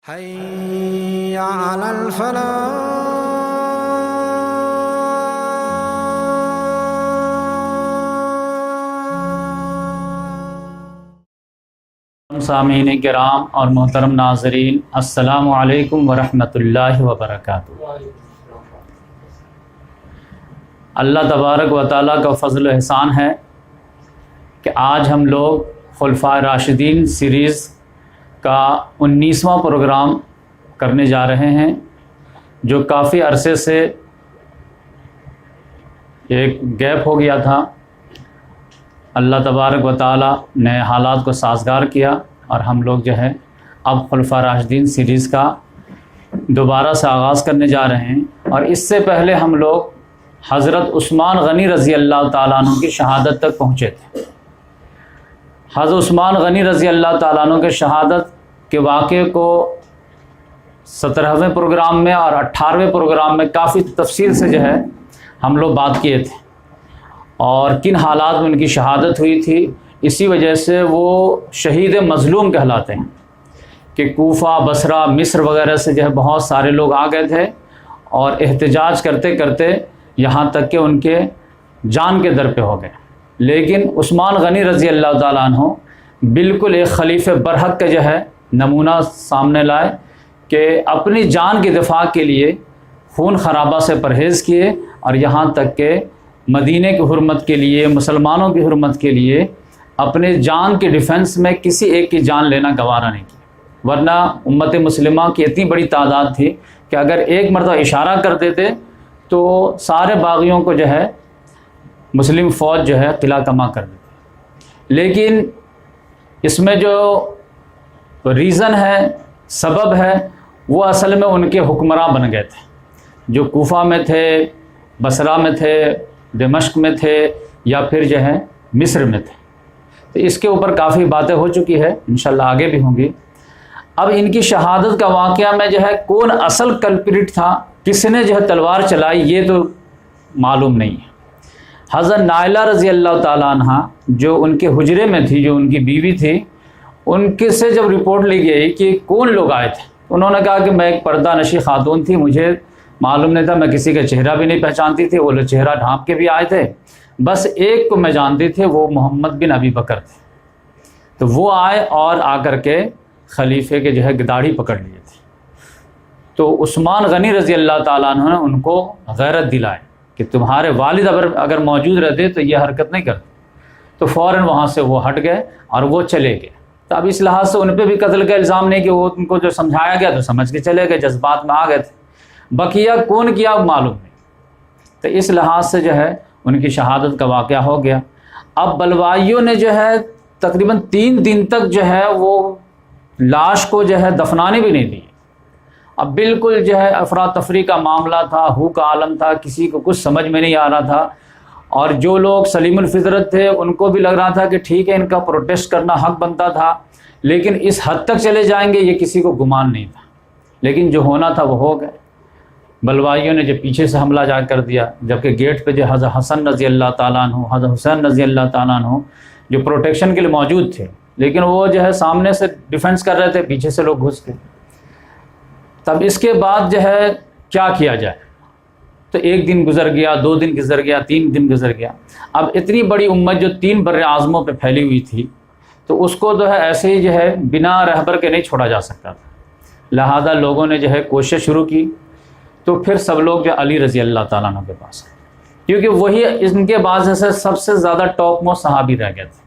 حي على الفلاح. سامعین کرام اور محترم ناظرین، السلام علیکم ورحمۃ اللہ وبرکاتہ۔ اللہ تبارک و تعالیٰ کا فضل و احسان ہے کہ آج ہم لوگ خلفائے راشدین سیریز کا 19واں پروگرام کرنے جا رہے ہیں، جو کافی عرصے سے ایک گیپ ہو گیا تھا۔ اللہ تبارک و تعالیٰ نے حالات کو سازگار کیا اور ہم لوگ جو ہے اب خلفائے راشدین سیریز کا دوبارہ سے آغاز کرنے جا رہے ہیں۔ اور اس سے پہلے ہم لوگ حضرت عثمان غنی رضی اللہ تعالیٰ عنہ کی شہادت تک پہنچے تھے۔ حضرت عثمان غنی رضی اللہ تعالیٰ عنہ کے شہادت کے واقعے کو 17ویں پروگرام میں اور 18ویں پروگرام میں کافی تفصیل سے جو ہے ہم لوگ بات کیے تھے، اور کن حالات میں ان کی شہادت ہوئی تھی۔ اسی وجہ سے وہ شہید مظلوم کہلاتے ہیں کہ کوفہ، بصرہ، مصر وغیرہ سے جو ہے بہت سارے لوگ آ گئے تھے اور احتجاج کرتے کرتے یہاں تک کہ ان کے جان کے در پہ ہو گئے۔ لیکن عثمان غنی رضی اللہ تعالیٰ عنہ بالکل ایک خلیفہ برحق کا جو ہے نمونہ سامنے لائے کہ اپنی جان کے دفاع کے لیے خون خرابہ سے پرہیز کیے، اور یہاں تک کہ مدینے کی حرمت کے لیے، مسلمانوں کی حرمت کے لیے اپنے جان کے ڈیفنس میں کسی ایک کی جان لینا گوارا نہیں کیا۔ ورنہ امت مسلمہ کی اتنی بڑی تعداد تھی کہ اگر ایک مرتبہ اشارہ کر دیتے تو سارے باغیوں کو جو ہے مسلم فوج جو ہے قلعہ کما کر دیتی۔ لیکن اس میں جو ریزن ہے، سبب ہے، وہ اصل میں ان کے حکمراں بن گئے تھے، جو کوفہ میں تھے، بصرہ میں تھے، دمشق میں تھے، یا پھر جو ہے مصر میں تھے۔ تو اس کے اوپر کافی باتیں ہو چکی ہے، انشاءاللہ آگے بھی ہوں گی۔ اب ان کی شہادت کا واقعہ میں جو ہے کون اصل کلپریٹ تھا، کس نے جو ہے تلوار چلائی، یہ تو معلوم نہیں ہے۔ حضرت نائلہ رضی اللہ تعالیٰ عنہ جو ان کے حجرے میں تھی، جو ان کی بیوی تھی، ان کے سے جب رپورٹ لی گئی کہ کون لوگ آئے تھے، انہوں نے کہا کہ میں ایک پردہ نشی خاتون تھی، مجھے معلوم نہیں تھا، میں کسی کا چہرہ بھی نہیں پہچانتی تھی، وہ لوگ چہرہ ڈھانپ کے بھی آئے تھے، بس ایک کو میں جانتی تھی، وہ محمد بن ابی بکر تھے۔ تو وہ آئے اور آ کر کے خلیفے کے جو ہے داڑھی پکڑ لیے تھے۔ تو عثمان غنی رضی اللہ تعالیٰ عنہ نے ان کو غیرت دلائے کہ تمہارے والد اگر موجود رہتے تو یہ حرکت نہیں کرتے۔ تو فوراً وہاں سے وہ ہٹ گئے اور وہ چلے گئے۔ تو اب اس لحاظ سے ان پہ بھی قتل کا الزام نہیں کہ وہ ان کو جو سمجھایا گیا تو سمجھ کے چلے گئے، جذبات میں آ گئے تھے۔ بقیہ کون کیا معلوم نہیں۔ تو اس لحاظ سے جو ہے ان کی شہادت کا واقعہ ہو گیا۔ اب بلوائیوں نے جو ہے تقریباً 3 دن تک جو ہے وہ لاش کو جو ہے دفنانے بھی نہیں دی۔ اب بالکل جو ہے افراتفری کا معاملہ تھا، ہو کا عالم تھا، کسی کو کچھ سمجھ میں نہیں آ رہا تھا، اور جو لوگ سلیم الفطرت تھے ان کو بھی لگ رہا تھا کہ ٹھیک ہے ان کا پروٹیسٹ کرنا حق بنتا تھا، لیکن اس حد تک چلے جائیں گے یہ کسی کو گمان نہیں تھا۔ لیکن جو ہونا تھا وہ ہو گئے۔ بلوائیوں نے جو پیچھے سے حملہ جا کر دیا، جبکہ گیٹ پہ جو حضرت حسن رضی اللہ تعالیٰ عنہ، حضرت حسین رضی اللہ تعالیٰ عنہ جو پروٹیکشن کے لیے موجود تھے، لیکن وہ جو ہے سامنے سے ڈیفنس کر رہے تھے، پیچھے سے لوگ گھس گئے۔ تب اس کے بعد جو ہے کیا کیا جائے؟ تو 1 دن گزر گیا، 2 دن گزر گیا، 3 دن گزر گیا۔ اب اتنی بڑی امت جو 3 بر اعظموں پہ پھیلی ہوئی تھی، تو اس کو جو ہے ایسے ہی جو ہے بنا رہبر کے نہیں چھوڑا جا سکتا تھا۔ لہذا لوگوں نے جو ہے کوشش شروع کی، تو پھر سب لوگ جو علی رضی اللہ تعالیٰ عنہ کے پاس آئے، کیونکہ وہی ان کے بعد سے سب سے زیادہ ٹاپ موسٹ صحابی رہ گئے تھے۔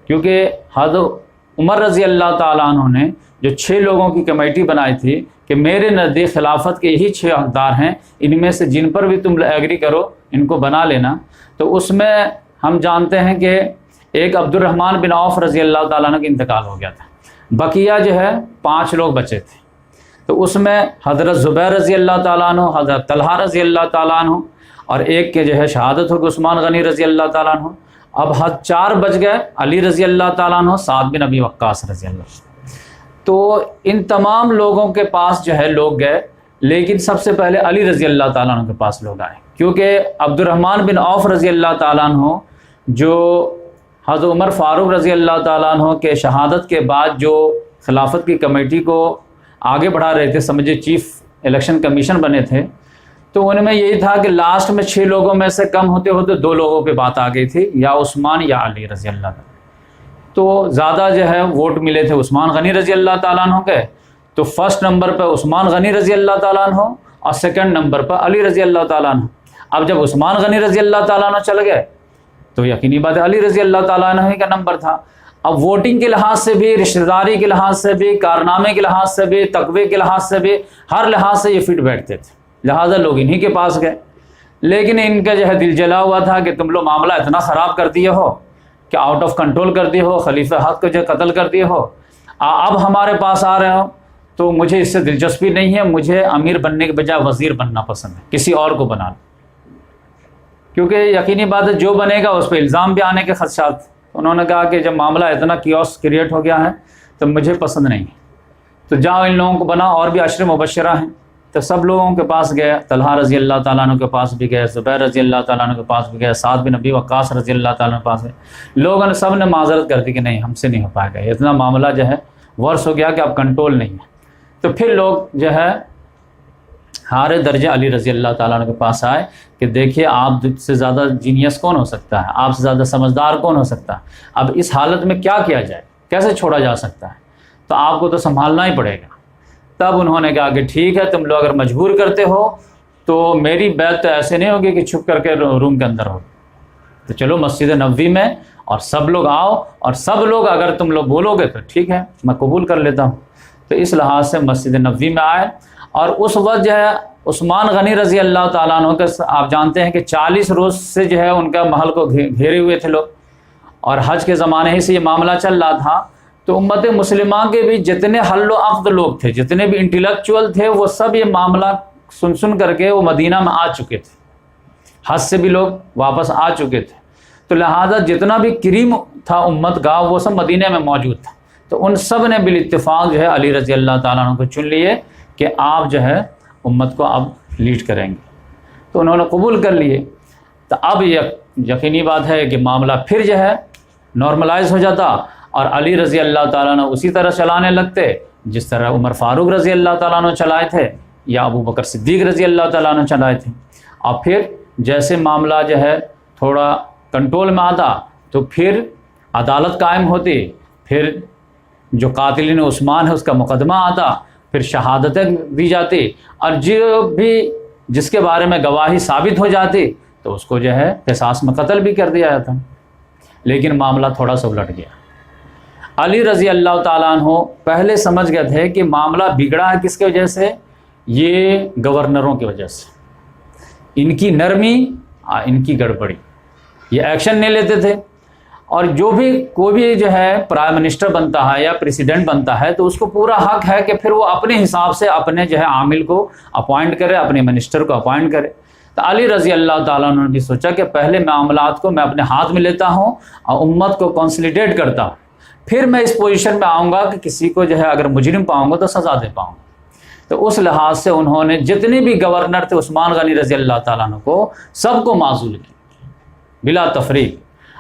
کیونکہ حضرت عمر رضی اللہ تعالیٰ عنہ نے جو 6 لوگوں کی کمیٹی بنائی تھی کہ میرے نزدیک خلافت کے یہی 6 حقدار ہیں، ان میں سے جن پر بھی تم ایگری کرو ان کو بنا لینا، تو اس میں ہم جانتے ہیں کہ ایک عبد الرحمن بن عوف رضی اللہ تعالیٰ عنہ کا انتقال ہو گیا تھا، بقیہ جو ہے 5 لوگ بچے تھے۔ تو اس میں حضرت زبیر رضی اللہ تعالیٰ عنہ، حضرت طلحہ رضی اللہ تعالیٰ عنہ، اور ایک کے جو ہے شہادت ہو گئی عثمان غنی رضی اللہ تعالیٰ عنہ۔ اب 4 بچ گئے، علی رضی اللہ تعالیٰ عنہ، سعد بن ابی وقاص رضی اللہ عنہ۔ تو ان تمام لوگوں کے پاس جو ہے لوگ گئے، لیکن سب سے پہلے علی رضی اللہ تعالیٰ عنہ کے پاس لوگ آئے، کیونکہ عبد الرحمن بن عوف رضی اللہ تعالیٰ عنہ جو حضرت عمر فاروق رضی اللہ تعالیٰ عنہ کے شہادت کے بعد جو خلافت کی کمیٹی کو آگے بڑھا رہے تھے، سمجھے چیف الیکشن کمیشن بنے تھے، تو ان میں یہی تھا کہ لاسٹ میں 6 لوگوں میں سے کم ہوتے ہوتے 2 لوگوں پہ بات آ گئی تھی، یا عثمان یا علی رضی اللہ عنہ۔ تو زیادہ جو ہے ووٹ ملے تھے عثمان غنی رضی اللہ تعالیٰ عنہ کے، تو فرسٹ نمبر پہ عثمان غنی رضی اللہ تعالیٰ عنہ اور سیکنڈ نمبر پہ علی رضی اللہ تعالیٰ عنہ۔ اب جب عثمان غنی رضی اللہ تعالیٰ عنہ چل گئے تو یقینی بات ہے علی رضی اللہ تعالیٰ عنہ ہی کا نمبر تھا۔ اب ووٹنگ کے لحاظ سے بھی، رشتہ داری کے لحاظ سے بھی، کارنامے کے لحاظ سے بھی، تقوی کے لحاظ سے بھی، ہر لحاظ سے یہ فٹ بیٹھتے تھے، لہٰذا لوگ انہی کے پاس گئے۔ لیکن ان کا جو ہے دل جلا ہوا تھا کہ تم لوگ معاملہ اتنا خراب کر دیے ہو کہ آؤٹ آف کنٹرول کر دیے ہو، خلیفہ حق کو جو قتل کر دیے ہو، اب ہمارے پاس آ رہے ہو، تو مجھے اس سے دلچسپی نہیں ہے، مجھے امیر بننے کے بجائے وزیر بننا پسند ہے، کسی اور کو بنا لو۔ کیونکہ یقینی بات ہے جو بنے گا اس پہ الزام بھی آنے کے خدشات۔ انہوں نے کہا کہ جب معاملہ اتنا کیوس کریٹ ہو گیا ہے تو مجھے پسند نہیں، تو جاؤ ان لوگوں کو بنا، اور بھی عشر مبشرہ ہیں، تو سب لوگوں کے پاس گئے، طلحہ رضی اللہ تعالیٰ عنہ کے پاس بھی گئے، زبیر رضی اللہ تعالیٰ عنہ کے پاس بھی گئے، سعد بن ابی وقاص رضی اللہ تعالیٰ عنہ کے پاس گئے۔ لوگوں نے سب نے معذرت کر دی کہ نہیں ہم سے نہیں ہو پائے گا، اتنا معاملہ جو ہے ورس ہو گیا کہ اب کنٹرول نہیں ہے۔ تو پھر لوگ جو ہے ہارے درجہ علی رضی اللہ تعالیٰ عنہ کے پاس آئے کہ دیکھیے آپ سے زیادہ جینیس کون ہو سکتا ہے، آپ سے زیادہ سمجھدار کون ہو سکتا ہے، اب اس حالت میں کیا کیا جائے، کیسے چھوڑا جا سکتا ہے، تو آپ کو تو سنبھالنا ہی پڑے گا۔ تب انہوں نے کہا کہ ٹھیک ہے تم لوگ اگر مجبور کرتے ہو تو میری بیعت تو ایسے نہیں ہوگی کہ چھپ کر کے روم کے اندر ہو، تو چلو مسجد نبوی میں اور سب لوگ آؤ، اور سب لوگ اگر تم لوگ بولو گے تو ٹھیک ہے میں قبول کر لیتا ہوں۔ تو اس لحاظ سے مسجد نبوی میں آئے، اور اس وقت جو ہے عثمان غنی رضی اللہ تعالیٰ عنہ کے آپ جانتے ہیں کہ 40 روز سے جو ہے ان کا محل کو گھیرے ہوئے تھے لوگ، اور حج کے زمانے ہی سے یہ معاملہ چل رہا تھا۔ تو امت مسلمہ کے بھی جتنے حل و عقد لوگ تھے، جتنے بھی انٹلیکچوئل تھے، وہ سب یہ معاملہ سن کر کے وہ مدینہ میں آ چکے تھے، حج سے بھی لوگ واپس آ چکے تھے، تو لہٰذا جتنا بھی کریم تھا امت کا وہ سب مدینہ میں موجود تھا۔ تو ان سب نے بالاتفاق جو ہے علی رضی اللہ تعالیٰ عنہ کو چن لیے کہ آپ جو ہے امت کو اب لیڈ کریں گے، تو انہوں نے قبول کر لیے۔ تو اب یقینی بات ہے کہ معاملہ پھر جو ہے نارملائز ہو جاتا، اور علی رضی اللہ تعالیٰ عنہ اسی طرح چلانے لگتے جس طرح عمر فاروق رضی اللہ تعالیٰ عنہ چلائے تھے، یا ابو بکر صدیق رضی اللہ تعالیٰ عنہ چلائے تھے۔ اور پھر جیسے معاملہ جو ہے تھوڑا کنٹرول میں آتا تو پھر عدالت قائم ہوتی، پھر جو قاتلین عثمان ہے اس کا مقدمہ آتا، پھر شہادتیں دی جاتی، اور جو بھی جس کے بارے میں گواہی ثابت ہو جاتی تو اس کو جو ہے قصاص میں قتل بھی کر دیا جاتا۔ لیکن معاملہ تھوڑا سا الٹ گیا۔ علی رضی اللہ تعالیٰ عنہ پہلے سمجھ گئے تھے کہ معاملہ بگڑا ہے کس کی وجہ سے، یہ گورنروں کی وجہ سے، ان کی نرمی، ان کی گڑبڑی، یہ ایکشن نہیں لیتے تھے۔ اور جو بھی کوئی بھی جو ہے پرائم منسٹر بنتا ہے یا پریسیڈنٹ بنتا ہے تو اس کو پورا حق ہے کہ پھر وہ اپنے حساب سے اپنے جو ہے عامل کو اپوائنٹ کرے، اپنے منسٹر کو اپوائنٹ کرے۔ تو علی رضی اللہ تعالیٰ عنہ نے بھی سوچا کہ پہلے معاملات کو میں اپنے ہاتھ میں لیتا ہوں اور امت کو کنسلیڈیٹ کرتا ہوں، پھر میں اس پوزیشن میں آؤں گا کہ کسی کو جو ہے اگر مجرم پاؤں گا تو سزا دے پاؤں گا۔ تو اس لحاظ سے انہوں نے جتنے بھی گورنر تھے عثمان غنی رضی اللہ تعالیٰ عنہ کو سب کو معزول کیا بلا تفریق،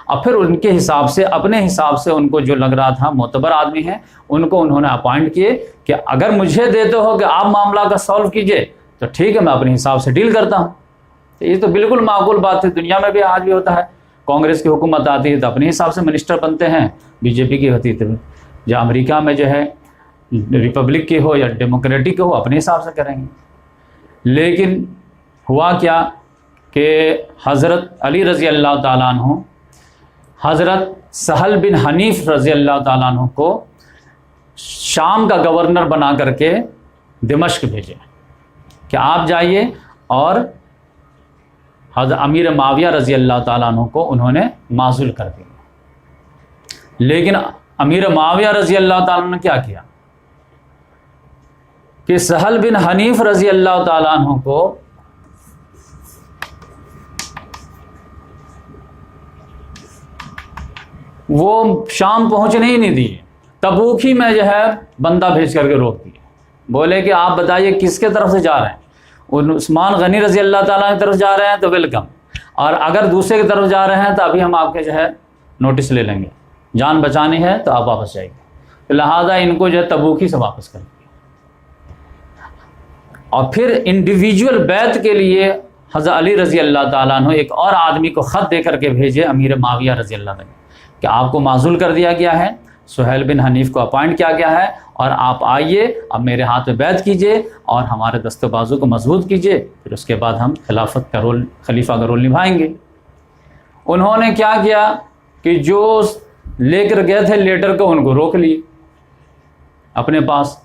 اور پھر ان کے حساب سے اپنے حساب سے ان کو جو لگ رہا تھا معتبر آدمی ہیں ان کو انہوں نے اپوائنٹ کیے کہ اگر مجھے دیتے ہو کہ آپ معاملہ کا سالو کیجئے تو ٹھیک ہے میں اپنے حساب سے ڈیل کرتا ہوں۔ تو یہ تو بالکل معقول بات ہے، دنیا میں بھی آج بھی ہوتا ہے، کانگریس کی حکومت آتی ہے تو اپنے حساب سے منسٹر بنتے ہیں، بی جے پی کی ہوتی ہے یا امریکہ میں جو ہے ریپبلک کی ہو یا ڈیموکریٹک ہو اپنے حساب سے کریں گے۔ لیکن ہوا کیا کہ حضرت علی رضی اللہ تعالیٰ عنہ حضرت سہل بن حنیف رضی اللہ تعالیٰ عنہ کو شام کا گورنر بنا کر کے دمشق بھیجے کہ آپ جائیے، اور حضرت امیر معاویہ رضی اللہ تعالیٰ عنہ کو انہوں نے معزول کر دیا۔ لیکن امیر معاویہ رضی اللہ تعالیٰ عنہ نے کیا کیا کہ سہل بن حنیف رضی اللہ تعالیٰ عنہ کو وہ شام پہنچنے ہی نہیں دیے، تبوک ہی میں جو ہے بندہ بھیج کر کے روک دیے، بولے کہ آپ بتائیے کس کے طرف سے جا رہے ہیں، عثمان غنی رضی اللہ تعالیٰ کی طرف جا رہے ہیں تو ویلکم، اور اگر دوسرے کی طرف جا رہے ہیں تو ابھی ہم آپ کے جو ہے نوٹس لے لیں گے، جان بچانی ہے تو آپ واپس جائیں گے۔ لہٰذا ان کو جو ہے تبوک ہی سے واپس کر دیا۔ اور پھر انڈیویجول بیعت کے لیے حضرت علی رضی اللہ تعالیٰ عنہ ایک اور آدمی کو خط دے کر کے بھیجے امیر معاویہ رضی اللہ عنہ کہ آپ کو معزول کر دیا گیا ہے، سہیل بن حنیف کو اپائنٹ کیا گیا ہے، اور آپ آئیے، اب میرے ہاتھ میں بیعت کیجئے اور ہمارے دست و بازو کو مضبوط کیجئے، پھر اس کے بعد ہم خلافت کا رول، خلیفہ کا رول نبھائیں گے۔ انہوں نے کیا کیا کہ جو لے کر گئے تھے لیٹر کو ان کو روک لیے اپنے پاس،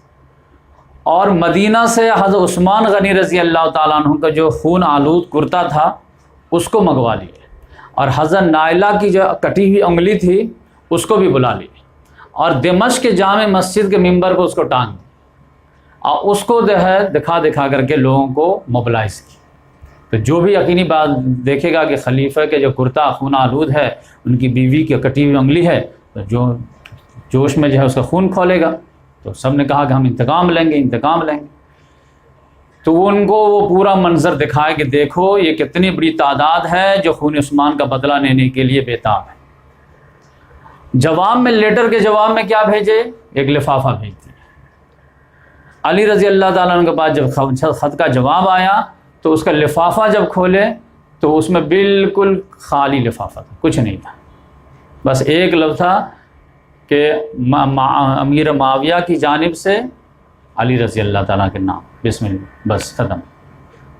اور مدینہ سے حضرت عثمان غنی رضی اللہ تعالیٰ عنہ کا جو خون آلود کرتا تھا اس کو منگوا لیے، اور حضرت نائلہ کی جو کٹی ہوئی انگلی تھی اس کو بھی بلا لیے، اور دمشق کے جامع مسجد کے ممبر کو اس کو ٹانگ دیا، اور اس کو جو ہے دکھا کر کے لوگوں کو موبلائز کی۔ تو جو بھی یقینی بات دیکھے گا کہ خلیفہ کے جو کرتا خون آلود ہے، ان کی بیوی کی کٹی ہوئی انگلی ہے، تو جو جوش میں جو ہے اس کا خون کھولے گا، تو سب نے کہا کہ ہم انتقام لیں گے۔ تو ان کو وہ پورا منظر دکھائے کہ دیکھو یہ کتنی بڑی تعداد ہے جو خون عثمان کا بدلہ لینے کے لیے بےتاب ہے۔ جواب میں، لیٹر کے جواب میں کیا بھیجے؟ ایک لفافہ بھیج دیا۔ علی رضی اللہ تعالیٰ عنہ کے پاس جب خط کا جواب آیا تو اس کا لفافہ جب کھولے تو اس میں بالکل خالی لفافہ تھا، کچھ نہیں تھا، بس ایک لفظ تھا کہ امیر معاویہ کی جانب سے علی رضی اللہ تعالیٰ کے نام، بسم اللہ، بس ختم۔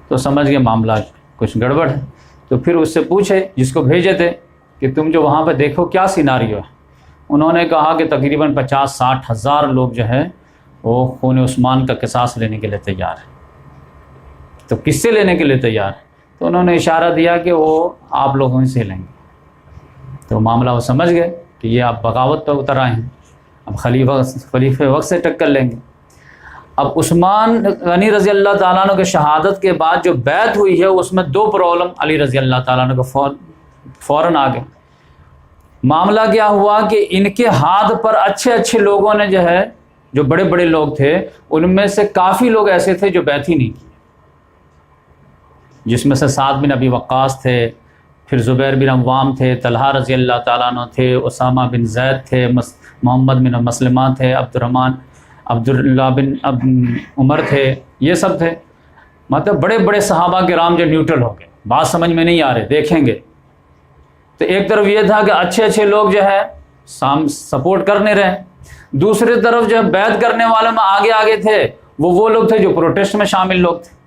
تو سمجھ گئے معاملہ کچھ گڑبڑ ہے۔ تو پھر اس سے پوچھے جس کو بھیجے تھے کہ تم جو وہاں پہ دیکھو کیا سیناریو ہے؟ انہوں نے کہا کہ تقریباً 50-60 ہزار لوگ جو ہے وہ خون عثمان کا قصاص لینے کے لیے تیار ہیں۔ تو کس سے لینے کے لیے تیار ہے؟ تو انہوں نے اشارہ دیا کہ وہ آپ لوگوں سے لیں گے۔ تو معاملہ وہ سمجھ گئے کہ یہ آپ بغاوت پہ اتر آئے ہیں، اب خلیفہ وقت سے ٹکر لیں گے۔ اب عثمان غنی رضی اللہ تعالیٰ عنہ کے شہادت کے بعد جو بیعت ہوئی ہے اس میں 2 پرابلم علی رضی اللہ تعالیٰ عنہ کو فوراً آ گئے۔ معاملہ کیا ہوا کہ ان کے ہاتھ پر اچھے لوگوں نے جو ہے، جو بڑے بڑے لوگ تھے ان میں سے کافی لوگ ایسے تھے جو بیعت ہی نہیں کی، جس میں سے سعد بن ابی وقاص تھے، پھر زبیر بن عوام تھے، طلحہ رضی اللہ تعالیٰ عنہ تھے، اسامہ بن زید تھے، محمد بن مسلمہ تھے، عبداللہ بن عمر تھے، یہ سب تھے۔ مطلب بڑے بڑے صحابہ کرام جو نیوٹرل ہو گئے، بات سمجھ میں نہیں آ رہے، دیکھیں گے۔ تو ایک طرف یہ تھا کہ اچھے لوگ جو ہے سپورٹ کرنے رہے، دوسری طرف جو بیعت کرنے والوں میں آگے تھے وہ لوگ تھے جو پروٹیسٹ میں شامل لوگ تھے۔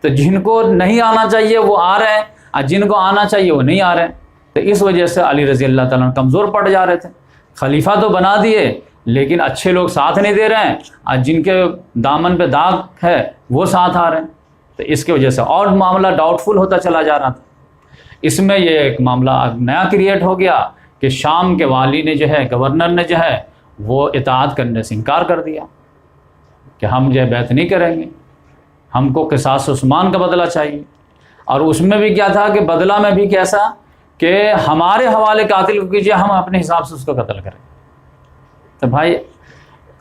تو جن کو نہیں آنا چاہیے وہ آ رہے ہیں، اور جن کو آنا چاہیے وہ نہیں آ رہے ہیں۔ تو اس وجہ سے علی رضی اللہ تعالیٰ عنہ کمزور پڑ جا رہے تھے۔ خلیفہ تو بنا دیے لیکن اچھے لوگ ساتھ نہیں دے رہے ہیں، اور جن کے دامن پہ داغ ہے وہ ساتھ آ رہے ہیں۔ تو اس کی وجہ سے اور معاملہ ڈاؤٹ فل ہوتا چلا جا رہا تھا۔ اس میں یہ ایک معاملہ نیا کریٹ ہو گیا کہ شام کے والی نے جو ہے، گورنر نے جو ہے وہ اطاعت کرنے سے انکار کر دیا کہ ہم جو ہے بیعت نہیں کریں گے، ہم کو قصاص عثمان کا بدلہ چاہیے۔ اور اس میں بھی کیا تھا کہ بدلہ میں بھی کیسا کہ ہمارے حوالے قاتل کو کیجیے، ہم اپنے حساب سے اس کو قتل کریں۔ تو بھائی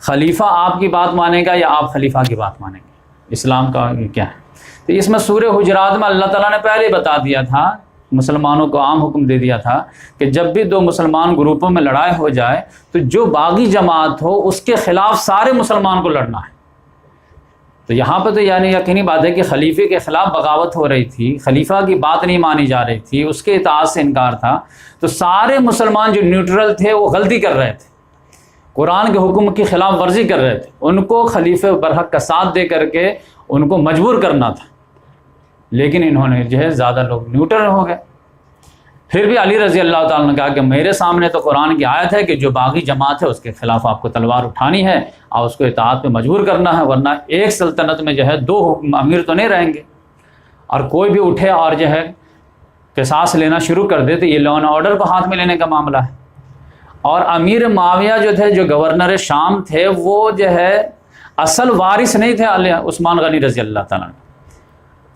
خلیفہ آپ کی بات مانے گا یا آپ خلیفہ کی بات مانیں گے؟ اسلام کا کیا ہے؟ تو اس میں سورہ حجرات میں اللہ تعالیٰ نے پہلے بتا دیا تھا، مسلمانوں کو عام حکم دے دیا تھا کہ جب بھی 2 مسلمان گروپوں میں لڑائی ہو جائے تو جو باغی جماعت ہو اس کے خلاف سارے مسلمان کو لڑنا ہے۔ تو یہاں پہ تو یعنی یقینی بات ہے کہ خلیفے کے خلاف بغاوت ہو رہی تھی، خلیفہ کی بات نہیں مانی جا رہی تھی، اس کے اطاعت سے انکار تھا، تو سارے مسلمان جو نیوٹرل تھے وہ غلطی کر رہے تھے، قرآن کے حکم کی خلاف ورزی کر رہے تھے، ان کو خلیفہ برحق کا ساتھ دے کر کے ان کو مجبور کرنا تھا، لیکن انہوں نے جو ہے زیادہ لوگ نیوٹرل ہو گئے۔ پھر بھی علی رضی اللہ تعالیٰ نے کہا کہ میرے سامنے تو قرآن کی آیت ہے کہ جو باغی جماعت ہے اس کے خلاف آپ کو تلوار اٹھانی ہے اور اس کو اطاعت پہ مجبور کرنا ہے، ورنہ ایک سلطنت میں جو ہے 2 امیر تو نہیں رہیں گے، اور کوئی بھی اٹھے اور جو ہے قصاص لینا شروع کر دے تو یہ لا اینڈ آرڈر کو ہاتھ میں لینے کا معاملہ ہے۔ اور امیر معاویہ جو تھے، جو گورنر شام تھے، وہ جو ہے اصل وارث نہیں تھے عثمان غنی رضی اللہ تعالیٰ عنہ۔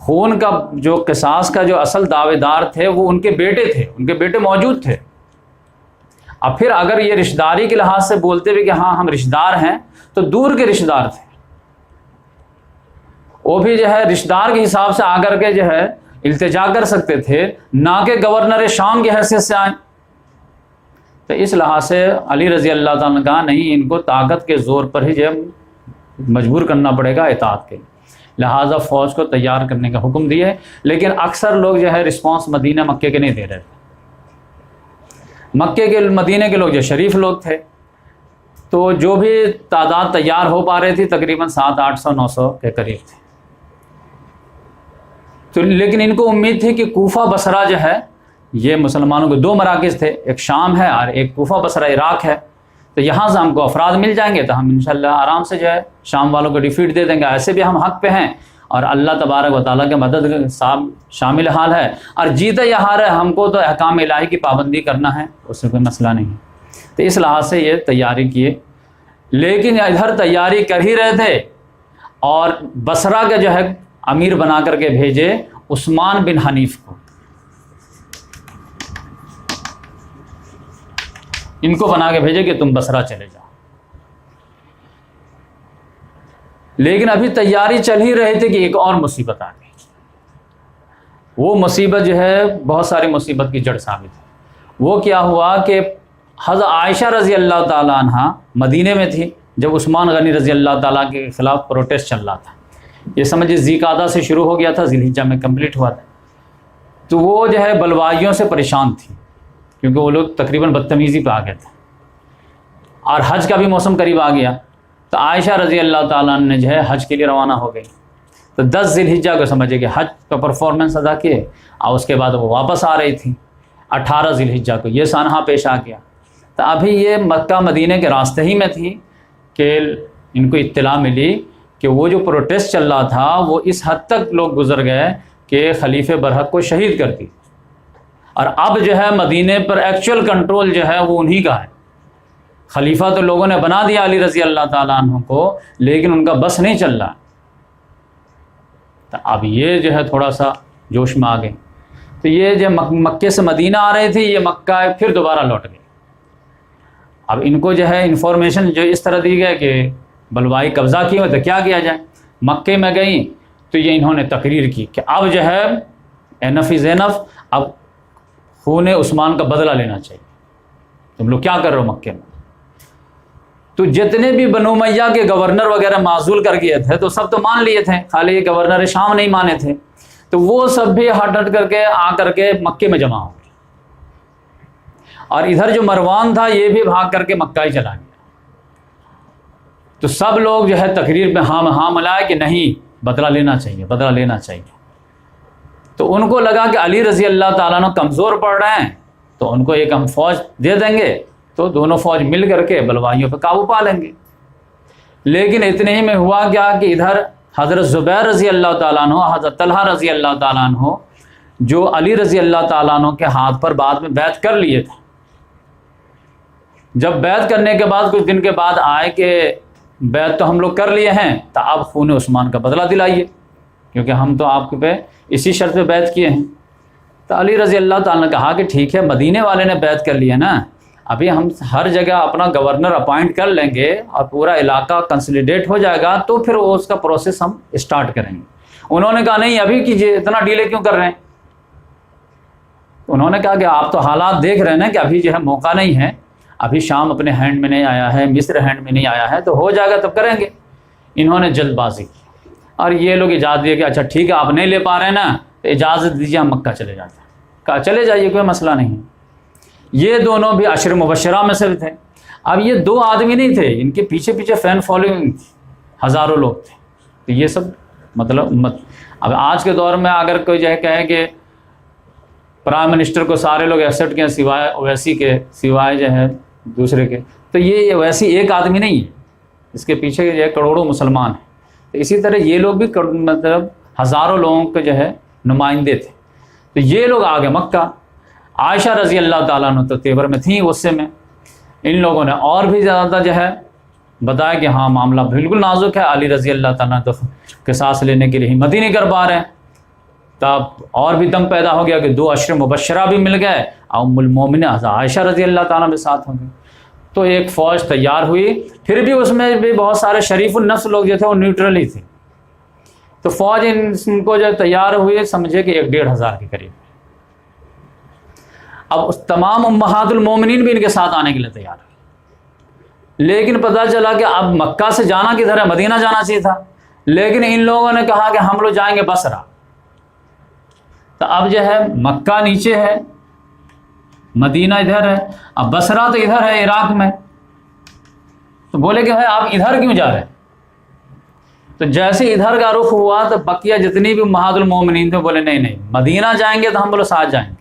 خون کا جو قصاص کا جو اصل دعوے دار تھے وہ ان کے بیٹے تھے، ان کے بیٹے موجود تھے۔ اب پھر اگر یہ رشتہ داری کے لحاظ سے بولتے ہوئے کہ ہاں ہم رشتہ دار ہیں، تو دور کے رشتہ دار تھے، وہ بھی جو ہے رشتہ دار کے حساب سے آ کر کے جو ہے التجا کر سکتے تھے، نہ کہ گورنر شام کی حیثیت سے آئیں۔ تو اس لحاظ سے علی رضی اللہ تعالیٰ نے کہا نہیں، ان کو طاقت کے زور پر ہی جو مجبور کرنا پڑے گا اطاعت کے۔ لہٰذا فوج کو تیار کرنے کا حکم دیے، لیکن اکثر لوگ جو ہے رسپانس مدینہ مکے کے نہیں دے رہے تھے۔ مکے کے مدینہ کے لوگ جو شریف لوگ تھے، تو جو بھی تعداد تیار ہو پا رہے تھی تقریباً 700-800-900 کے قریب تھے۔ تو لیکن ان کو امید تھی کہ کوفہ بصرہ جو ہے، یہ مسلمانوں کے 2 مراکز تھے، ایک شام ہے اور ایک کوفہ بصرہ عراق ہے، تو یہاں سے ہم کو افراد مل جائیں گے تو ہم انشاءاللہ آرام سے جو ہے شام والوں کو ڈیفیٹ دے دیں گے، ایسے بھی ہم حق پہ ہیں اور اللہ تبارک و تعالیٰ کے مدد شامل حال ہے، اور جیتے یا ہارے ہم کو تو احکام الہی کی پابندی کرنا ہے، اس سے کوئی مسئلہ نہیں ہے۔ تو اس لحاظ سے یہ تیاری کیے، لیکن ادھر تیاری کر ہی رہے تھے اور بصرہ کے جو ہے امیر بنا کر کے بھیجے عثمان بن حنیف کو، ان کو بنا کے بھیجے کہ تم بصرہ چلے جاؤ۔ لیکن ابھی تیاری چل ہی رہے تھے کہ ایک اور مصیبت آ گئی۔ وہ مصیبت جو ہے بہت ساری مصیبت کی جڑ ثابت ہے۔ وہ کیا ہوا کہ حضرت عائشہ رضی اللہ تعالیٰ عنہ مدینے میں تھی جب عثمان غنی رضی اللہ تعالیٰ کے خلاف پروٹیسٹ چل رہا تھا۔ یہ سمجھے ذی قعدہ سے شروع ہو گیا تھا، ذی الحجہ میں کمپلیٹ ہوا تھا۔ تو وہ جو ہے بلوائیوں سے پریشان تھی کیونکہ وہ لوگ تقریباً بدتمیزی پہ آ گئے تھے، اور حج کا بھی موسم قریب آ گیا، تو عائشہ رضی اللہ تعالیٰ عنہ نے جو ہے حج کے لیے روانہ ہو گئی۔ تو 10 ذی الحجہ کو سمجھے کہ حج کا پرفارمنس ادا کیے، اور اس کے بعد وہ واپس آ رہی تھی 18 ذی الحجہ کو، یہ سانحہ پیش آ گیا۔ تو ابھی یہ مکہ مدینہ کے راستے ہی میں تھی کہ ان کو اطلاع ملی کہ وہ جو پروٹیسٹ چل رہا تھا وہ اس حد تک لوگ گزر گئے کہ خلیفہ برحق کو شہید کر دی، اور اب جو ہے مدینہ پر ایکچوئل کنٹرول جو ہے وہ انہی کا ہے۔ خلیفہ تو لوگوں نے بنا دیا علی رضی اللہ تعالیٰ عنہ کو، لیکن ان کا بس نہیں چل رہا۔ تو اب یہ جو ہے تھوڑا سا جوش میں آ گئے۔ تو یہ جو مکے سے مدینہ آ رہے تھے، یہ مکہ پھر دوبارہ لوٹ گئے۔ اب ان کو جو ہے انفارمیشن جو اس طرح دی گئی کہ بلوائی قبضہ کی ہوئی، تو کیا کیا جائے؟ مکے میں گئیں تو یہ انہوں نے تقریر کی کہ اب جو ہے اینف از اینف، اب خون عثمان کا بدلہ لینا چاہیے، تم لوگ کیا کر رہے ہو مکے میں؟ تو جتنے بھی بنو امیہ کے گورنر وغیرہ معزول کر گئے تھے تو سب تو مان لیے تھے، خالی یہ گورنر شام نہیں مانے تھے، تو وہ سب بھی ہٹ کر کے آ کر کے مکے میں جمع ہو گئے، اور ادھر جو مروان تھا یہ بھی بھاگ کر کے مکہ ہی چلا گیا۔ تو سب لوگ جو ہے تقریر میں ہاں ملائے کہ نہیں، بدلہ لینا چاہیے، بدلہ لینا چاہیے۔ تو ان کو لگا کہ علی رضی اللہ تعالیٰ عنہ کمزور پڑ رہے ہیں تو ان کو ایک ہم فوج دے دیں گے تو دونوں فوج مل کر کے بلوائیوں پہ قابو پا لیں گے۔ لیکن اتنے ہی میں ہوا کیا کہ ادھر حضرت زبیر رضی اللہ تعالیٰ عنہ، حضرت طلحہ رضی اللہ تعالیٰ عنہ جو علی رضی اللہ تعالیٰ عنہ کے ہاتھ پر بعد میں بیعت کر لیے تھے، جب بیعت کرنے کے بعد کچھ دن کے بعد آئے کہ بیعت تو ہم لوگ کر لیے ہیں، تو اب خون عثمان کا بدلہ دلائیے کیونکہ ہم تو آپ کے پہ اسی شرط پہ بیعت کیے ہیں۔ تو علی رضی اللہ تعالیٰ نے کہا کہ ٹھیک ہے، مدینے والے نے بیعت کر لیا نا، ابھی ہم ہر جگہ اپنا گورنر اپائنٹ کر لیں گے اور پورا علاقہ کنسلیڈیٹ ہو جائے گا تو پھر اس کا پروسیس ہم اسٹارٹ کریں گے۔ انہوں نے کہا نہیں ابھی کیجیے، اتنا ڈیلے کیوں کر رہے ہیں؟ انہوں نے کہا کہ آپ تو حالات دیکھ رہے ہیں کہ ابھی جو ہے موقع نہیں ہے، ابھی شام اپنے ہینڈ میں نہیں آیا ہے، مصر ہینڈ میں نہیں آیا ہے، تو ہو جائے گا تب کریں گے۔ انہوں نے جلد بازی کی اور یہ لوگ اجازت دیے کہ اچھا ٹھیک ہے آپ نہیں لے پا رہے ہیں نا، تو اجازت دیجیے ہم مکہ چلے جاتے ہیں۔ کہا چلے جائیے، کوئی مسئلہ نہیں۔ یہ دونوں بھی عشر مبشرہ میں سے تھے۔ اب یہ 2 آدمی نہیں تھے، ان کے پیچھے پیچھے فین فالوئنگ تھی، ہزاروں لوگ تھے۔ تو یہ سب مطلب اب آج کے دور میں اگر کوئی جو ہے کہے کہ پرائم منسٹر کو سارے لوگ ایکسیپٹ کیا سوائے اویسی کے، سوائے جو ہے دوسرے کے، تو یہ اویسی ایک آدمی نہیں ہے، اس کے پیچھے جو ہے کروڑوں مسلمان ہیں۔ تو اسی طرح یہ لوگ بھی مطلب ہزاروں لوگوں کے جو ہے نمائندے تھے۔ تو یہ لوگ آگے مکہ، عائشہ رضی اللہ تعالیٰ عنہ تو تیبر میں تھیں غصے میں، ان لوگوں نے اور بھی زیادہ جو ہے بتایا کہ ہاں معاملہ بالکل نازک ہے، علی رضی اللہ تعالیٰ تو قصاص لینے کے لیے ہمت ہی نہیں کر پا رہے ہیں۔ تب اور بھی دم پیدا ہو گیا کہ 2 عشر مبشرہ بھی مل گئے، ام المومنین عائشہ رضی اللہ تعالیٰ بھی ساتھ ہو گئے۔ تو ایک فوج تیار ہوئی، پھر بھی اس میں بھی بہت سارے شریف النفس لوگ جو تھے وہ نیوٹرل ہی تھے۔ تو فوج ان کو جو تیار ہوئی سمجھے کہ 1-1.5 کے قریب۔ اب تمام امہات المومنین بھی ان کے ساتھ آنے کے لیے تیار ہوئی، لیکن پتہ چلا کہ اب مکہ سے جانا کدھر ہے، مدینہ جانا چاہیے تھا، لیکن ان لوگوں نے کہا کہ ہم لوگ جائیں گے بصرہ. تو اب جو ہے مکہ نیچے ہے، مدینہ ادھر ہے، اب بصرہ تو ادھر ہے عراق میں. تو بولے کہ بھائی آپ ادھر کیوں جا رہے ہیں؟ تو جیسے ادھر کا رخ ہوا تو بقیہ جتنی بھی امہات المومنین تھے بولے نہیں مدینہ جائیں گے تو ہم بولے ساتھ جائیں گے.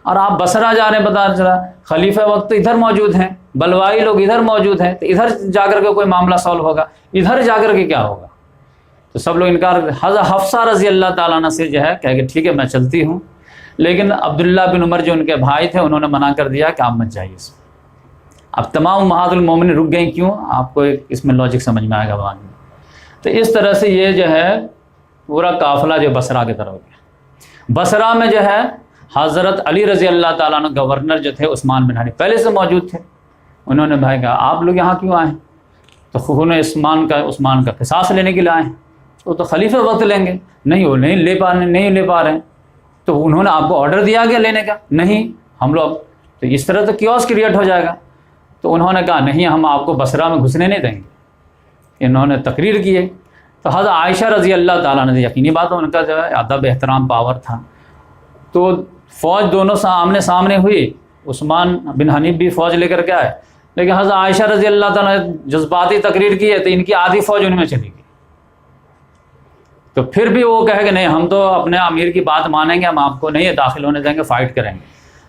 اور آپ بصرہ جا رہے ہیں، پتہ چلا خلیفہ وقت تو ادھر موجود ہیں، بلوائی لوگ ادھر موجود ہیں، تو ادھر جا کر کے کوئی معاملہ سالو ہوگا، ادھر جا کر کے کیا ہوگا؟ تو سب لوگ انکار. حضرت حفصہ رضی اللہ تعالیٰ عنہ سے جو ہے کہہ کہ ٹھیک ہے میں چلتی ہوں، لیکن عبداللہ بن عمر جو ان کے بھائی تھے انہوں نے منع کر دیا کہ آپ مت جائیے. اب تمام امہات المومنین رک گئیں. کیوں؟ آپ کو اس میں لاجک سمجھ میں آئے گا بعد میں. تو اس طرح سے یہ جو ہے پورا قافلہ جو بصرہ کی طرف گیا. بصرہ میں جو ہے حضرت علی رضی اللہ تعالیٰ عنہ گورنر جو تھے عثمان بن حنیف پہلے سے موجود تھے. انہوں نے بھائی کہا آپ لوگ یہاں کیوں آئے ہیں؟ تو خون عثمان کا قصاص لینے کے لیے آئے ہیں. وہ تو خلیفہ وقت لیں گے. نہیں وہ نہیں لے پا رہے ہیں. تو انہوں نے آپ کو آرڈر دیا گیا لینے کا؟ نہیں ہم لوگ تو اس طرح تو کیوس کریٹ ہو جائے گا. تو انہوں نے کہا نہیں ہم آپ کو بصرہ میں گھسنے نہیں دیں گے. انہوں نے تقریر کیے. تو حضرت عائشہ رضی اللہ تعالیٰ نے یقینی بات ان کا جو ہے ادب احترام پاور تھا. تو فوج دونوں آمنے سامنے ہوئی. عثمان بن حنیف بھی فوج لے کر کے آئے، لیکن حضرت عائشہ رضی اللہ تعالیٰ نے جذباتی تقریر کی ہے تو ان کی آدھی فوج ان میں چلی گئی. تو پھر بھی وہ کہے کہ نہیں ہم تو اپنے امیر کی بات مانیں گے، ہم آپ کو نہیں داخل ہونے دیں گے، فائٹ کریں گے.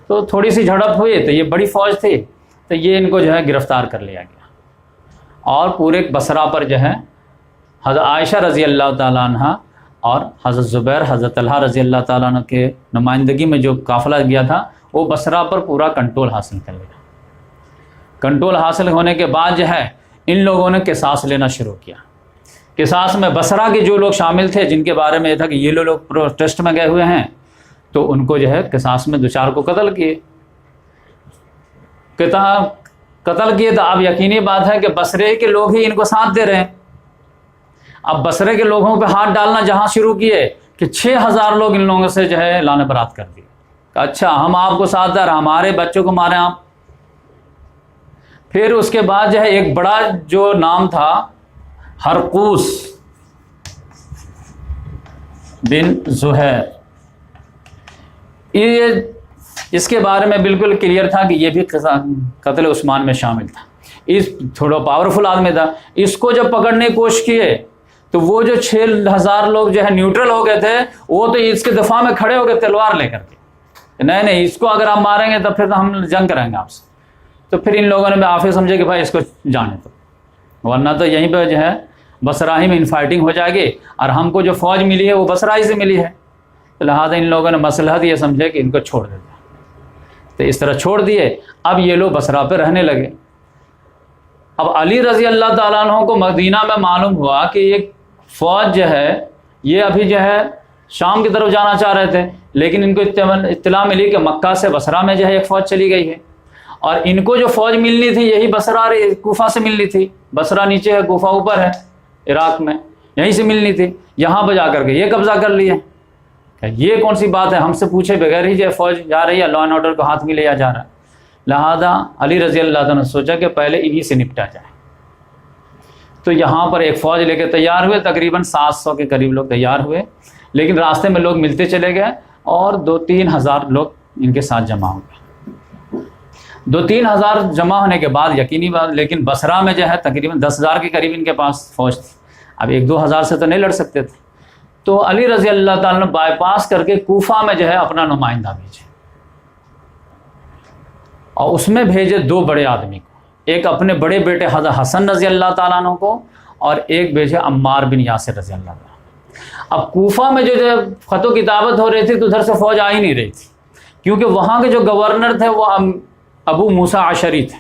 تو تھوڑی سی جھڑپ ہوئی تو یہ بڑی فوج تھی تو یہ ان کو جو ہے گرفتار کر لیا گیا. اور پورے بصرہ پر جو ہے حضرت عائشہ رضی اللہ تعالیٰ عنہ اور حضرت زبیر حضرت طلحہ رضی اللہ تعالیٰ عنہ کے نمائندگی میں جو قافلہ گیا تھا وہ بصرہ پر پورا کنٹرول حاصل کر لیا. کنٹرول حاصل ہونے کے بعد جو ہے ان لوگوں نے قصاص لینا شروع کیا. قصاص میں بصرہ کے جو لوگ شامل تھے جن کے بارے میں یہ تھا کہ یہ لوگ پروٹیسٹ میں گئے ہوئے ہیں تو ان کو جو ہے قصاص میں 2-4 کو قتل کیے. قتل کیے تو اب یقینی بات ہے کہ بصرے کے لوگ ہی ان کو ساتھ دے رہے ہیں. اب بصرے کے لوگوں پہ ہاتھ ڈالنا جہاں شروع کیے کہ 6000 لوگ ان لوگوں سے جو ہے لعنت برات کر دیے. اچھا ہم آپ کو ساتھ دے رہے، ہمارے بچوں کو مارے آپ. پھر اس کے بعد جو ہے ایک بڑا جو نام تھا ہرقوس بن زہیر، یہ اس کے بارے میں بالکل کلیئر تھا کہ یہ بھی قتل عثمان میں شامل تھا. اس تھوڑا پاورفل آدمی تھا. اس کو جب پکڑنے کی کوشش کیے تو وہ جو 6000 لوگ جو ہے نیوٹرل ہو گئے تھے وہ تو اس کے دفاع میں کھڑے ہو گئے تلوار لے کر کے، نہیں اس کو اگر آپ ماریں گے تو پھر تو ہم جنگ کریں گے آپ سے. تو پھر ان لوگوں نے بھی آفے سمجھے کہ بھائی اس کو جانے دو، ورنہ تو یہیں پہ جو ہے بصرہ ہی میں ان فائٹنگ ہو جائے گی اور ہم کو جو فوج ملی ہے وہ بصرہ ہی سے ملی ہے. تو لہٰذا ان لوگوں نے مصلحت یہ سمجھے کہ ان کو چھوڑ دیتے. تو اس طرح چھوڑ دیے. اب یہ لوگ بصرہ پہ رہنے لگے. اب علی رضی اللہ تعالیٰ عنہ کو مدینہ میں معلوم ہوا کہ ایک فوج جو ہے یہ ابھی جو ہے شام کی طرف جانا چاہ رہے تھے، لیکن ان کو اطلاع ملی کہ مکہ سے بصرہ میں جو ہے ایک فوج چلی گئی ہے. اور ان کو جو فوج ملنی تھی یہی بصرہ اور کوفہ سے ملنی تھی. بصرہ نیچے ہے، کوفہ اوپر ہے عراق میں، یہیں سے ملنی تھی. یہاں پہ جا کر کے یہ قبضہ کر لیے. یہ کون سی بات ہے؟ ہم سے پوچھے بغیر ہی جو فوج جا رہی ہے، لا اینڈ آرڈر کو ہاتھ میں لیا جا رہا ہے. لہذا علی رضی اللہ تعالیٰ نے سوچا کہ پہلے انہی سے نپٹا جائے. تو یہاں پر ایک فوج لے کے تیار ہوئے. تقریباً 700 کے قریب لوگ تیار ہوئے، لیکن راستے میں لوگ ملتے چلے گئے اور 2-3 ہزار لوگ ان کے ساتھ جمع ہو گئے. 2-3 ہزار جمع ہونے کے بعد یقینی بات، لیکن بصرہ میں جو ہے تقریباً 10,000 کے قریب ان کے پاس فوج تھی. اب 1-2 ہزار سے تو نہیں لڑ سکتے تھے. تو علی رضی اللہ تعالیٰ نے بائی پاس کر کے کوفہ میں جو ہے اپنا نمائندہ بھیجے، اور اس میں بھیجے 2 بڑے آدمی کو. ایک اپنے بڑے بیٹے حضرت حسن رضی اللہ تعالیٰ عنہ کو، اور ایک بھیجے عمار بن یاسر رضی اللہ تعالیٰ. اب کوفہ میں جو خط و کتابت ہو رہی تھی تو ادھر سے فوج آ ہی نہیں رہی تھی، کیونکہ وہاں کے جو گورنر تھے وہ ابو موسیٰ عشری تھے.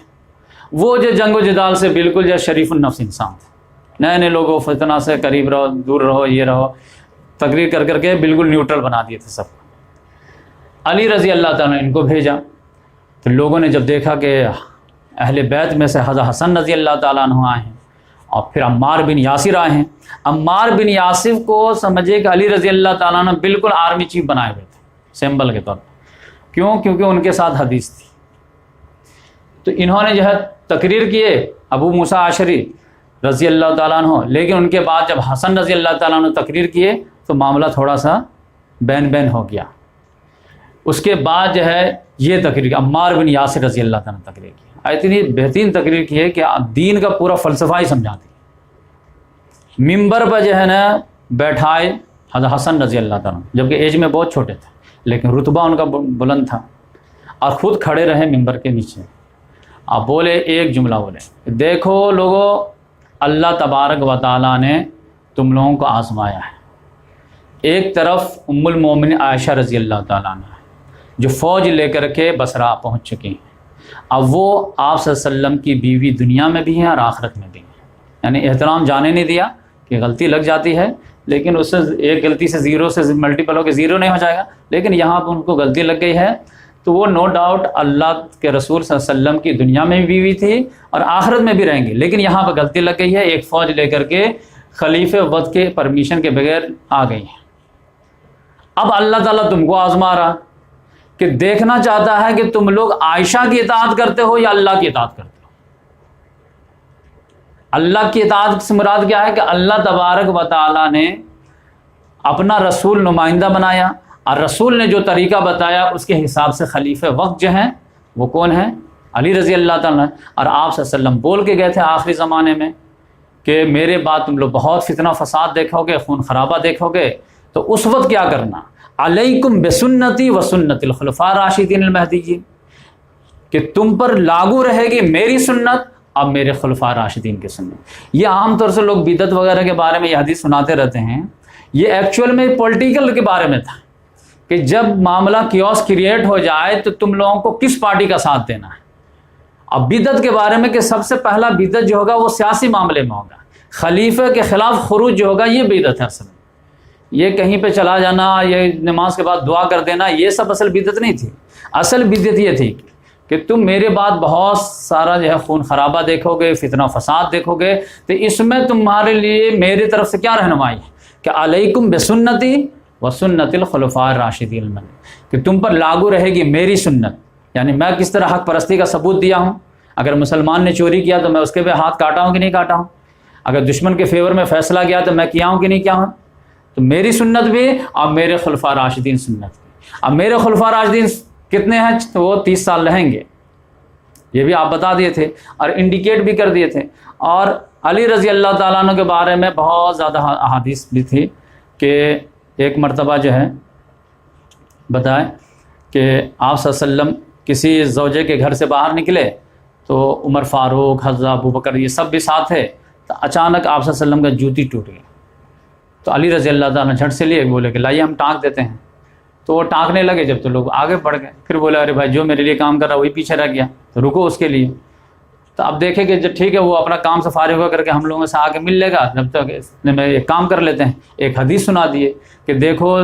وہ جو جنگ و جدال سے بالکل جو شریف النفس انسان تھے. نئے لوگوں فتنہ سے قریب رہو، دور رہو، یہ رہو، تقریر کر کر کے بالکل نیوٹرل بنا دیے تھے سب کو. علی رضی اللہ تعالیٰ نے ان کو بھیجا. تو لوگوں نے جب دیکھا کہ اہل بیت میں سے حضرت حسن رضی اللہ تعالیٰ عنہ آئے ہیں اور پھر عمار بن یاسر آئے ہیں. عمار بن یاسر کو سمجھے کہ علی رضی اللہ تعالیٰ نے بالکل آرمی چیف بنائے ہوئے تھے سمبل کے طور پر. کیوں؟ کیونکہ ان کے ساتھ حدیث تھی. تو انہوں نے جو ہے تقریر کیے ابو موسیٰ عشری رضی اللہ تعالیٰ عنہ، لیکن ان کے بعد جب حسن رضی اللہ تعالیٰ عنہ تقریر کیے تو معاملہ تھوڑا سا بین ہو گیا۔ اس کے بعد جو ہے یہ تقریر کی، عمار بن یاسر رضی اللہ تعالیٰ نے تقریر کی، اتنی بہترین تقریر کی ہے کہ دین کا پورا فلسفہ ہی سمجھاتی ہے۔ ممبر پر جو ہے نا بیٹھائے حضرت حسن رضی اللہ تعالیٰ، جبکہ ایج میں بہت چھوٹے تھے لیکن رتبہ ان کا بلند تھا، اور خود کھڑے رہے ممبر کے نیچے۔ آپ بولے ایک جملہ بولے، دیکھو لوگو، اللہ تبارک و تعالیٰ نے تم لوگوں کو آزمایا ہے۔ ایک طرف ام المومنین عائشہ رضی اللہ تعالیٰ عنہ جو فوج لے کر کے بصرہ پہنچ چکی ہیں، اب وہ آپ صلی اللہ علیہ وسلم کی بیوی دنیا میں بھی ہیں اور آخرت میں بھی ہیں، یعنی احترام جانے نہیں دیا کہ غلطی لگ جاتی ہے لیکن اس سے ایک غلطی سے زیرو سے ملٹیپل ہو کے زیرو نہیں ہو جائے گا، لیکن یہاں پہ ان کو غلطی لگ گئی ہے تو وہ نو ڈاؤٹ اللہ کے رسول صلی اللہ علیہ وسلم کی دنیا میں بھی بیوی تھی اور آخرت میں بھی رہیں گے، لیکن یہاں پہ غلطی لگ گئی ہے، ایک فوج لے کر کے خلیفہ وقت کے پرمیشن کے بغیر آ گئی ہیں۔ اب اللہ تعالیٰ تم کو آزما رہا کہ دیکھنا چاہتا ہے کہ تم لوگ عائشہ کی اطاعت کرتے ہو یا اللہ کی اطاعت کرتے ہو۔ اللہ کی اطاعت سے مراد کیا ہے کہ اللہ تبارک و تعالیٰ نے اپنا رسول نمائندہ بنایا اور رسول نے جو طریقہ بتایا اس کے حساب سے خلیفہ وقت جو ہیں وہ کون ہیں؟ علی رضی اللہ تعالیٰ، اور آپ صلی اللہ علیہ وسلم بول کے گئے تھے آخری زمانے میں کہ میرے بعد تم لوگ بہت فتنہ فساد دیکھو گے، خون خرابہ دیکھو گے، تو اس وقت کیا کرنا؟ علیکم بسنتی و سنت الخلفاء الراشدین المہدیین، کہ تم پر لاگو رہے گی میری سنت اور میرے خلفاء راشدین کی سنت۔ یہ عام طور سے لوگ بدعت وغیرہ کے بارے میں یہ حدیث سناتے رہتے ہیں، یہ ایکچوئل میں پولیٹیکل کے بارے میں تھا کہ جب معاملہ کیوس کریٹ ہو جائے تو تم لوگوں کو کس پارٹی کا ساتھ دینا ہے۔ اب بدعت کے بارے میں کہ سب سے پہلا بدعت جو ہوگا وہ سیاسی معاملے میں ہوگا، خلیفہ کے خلاف خروج جو ہوگا یہ بدعت ہے۔ اصل یہ کہیں پہ چلا جانا، یہ نماز کے بعد دعا کر دینا، یہ سب اصل بدعت نہیں تھی۔ اصل بدعت یہ تھی کہ تم میرے بعد بہت سارا جو ہے خون خرابہ دیکھو گے، فتنہ فساد دیکھو گے، تو اس میں تمہارے لیے میری طرف سے کیا رہنمائی ہے کہ علیکم بسنتی و سنت الخلفاء الراشدین المہدیین، کہ تم پر لاگو رہے گی میری سنت۔ یعنی میں کس طرح حق پرستی کا ثبوت دیا ہوں، اگر مسلمان نے چوری کیا تو میں اس کے بھی ہاتھ کاٹا ہوں کہ نہیں کاٹا ہوں، اگر دشمن کے فیور میں فیصلہ کیا تو میں کیا ہوں کہ نہیں کیا ہوں، تو میری سنت بھی اور میرے خلفاء راشدین سنت بھی۔ اب میرے خلفاء راشدین کتنے ہیں؟ تو وہ 30 سال رہیں گے، یہ بھی آپ بتا دیے تھے اور انڈیکیٹ بھی کر دیے تھے۔ اور علی رضی اللہ تعالیٰ عنہ کے بارے میں بہت زیادہ احادیث بھی تھی کہ ایک مرتبہ جو ہے بتائیں کہ آپ صلی اللہ علیہ وسلم کسی زوجے کے گھر سے باہر نکلے تو عمر فاروق، حضرت ابو بکر یہ سب بھی ساتھ ہے، تو اچانک آپ صلی اللہ علیہ وسلم کا جوتی ٹوٹ گیا، تو علی رضی اللہ تعالیٰ جھٹ سے لیے، بولے کہ لائیے ہم ٹانک دیتے ہیں، تو وہ ٹانکنے لگے، جب تو لوگ آگے بڑھ گئے، پھر بولے ارے بھائی جو میرے لیے کام کر رہا وہی پیچھے رہ گیا تو رکو اس کے لیے۔ تو اب دیکھیں کہ جب ٹھیک ہے وہ اپنا کام سے فارغ ہو کر کے ہم لوگوں سے آگے مل لے گا، جب تک میں ایک کام کر لیتے ہیں۔ ایک حدیث سنا دیے کہ دیکھو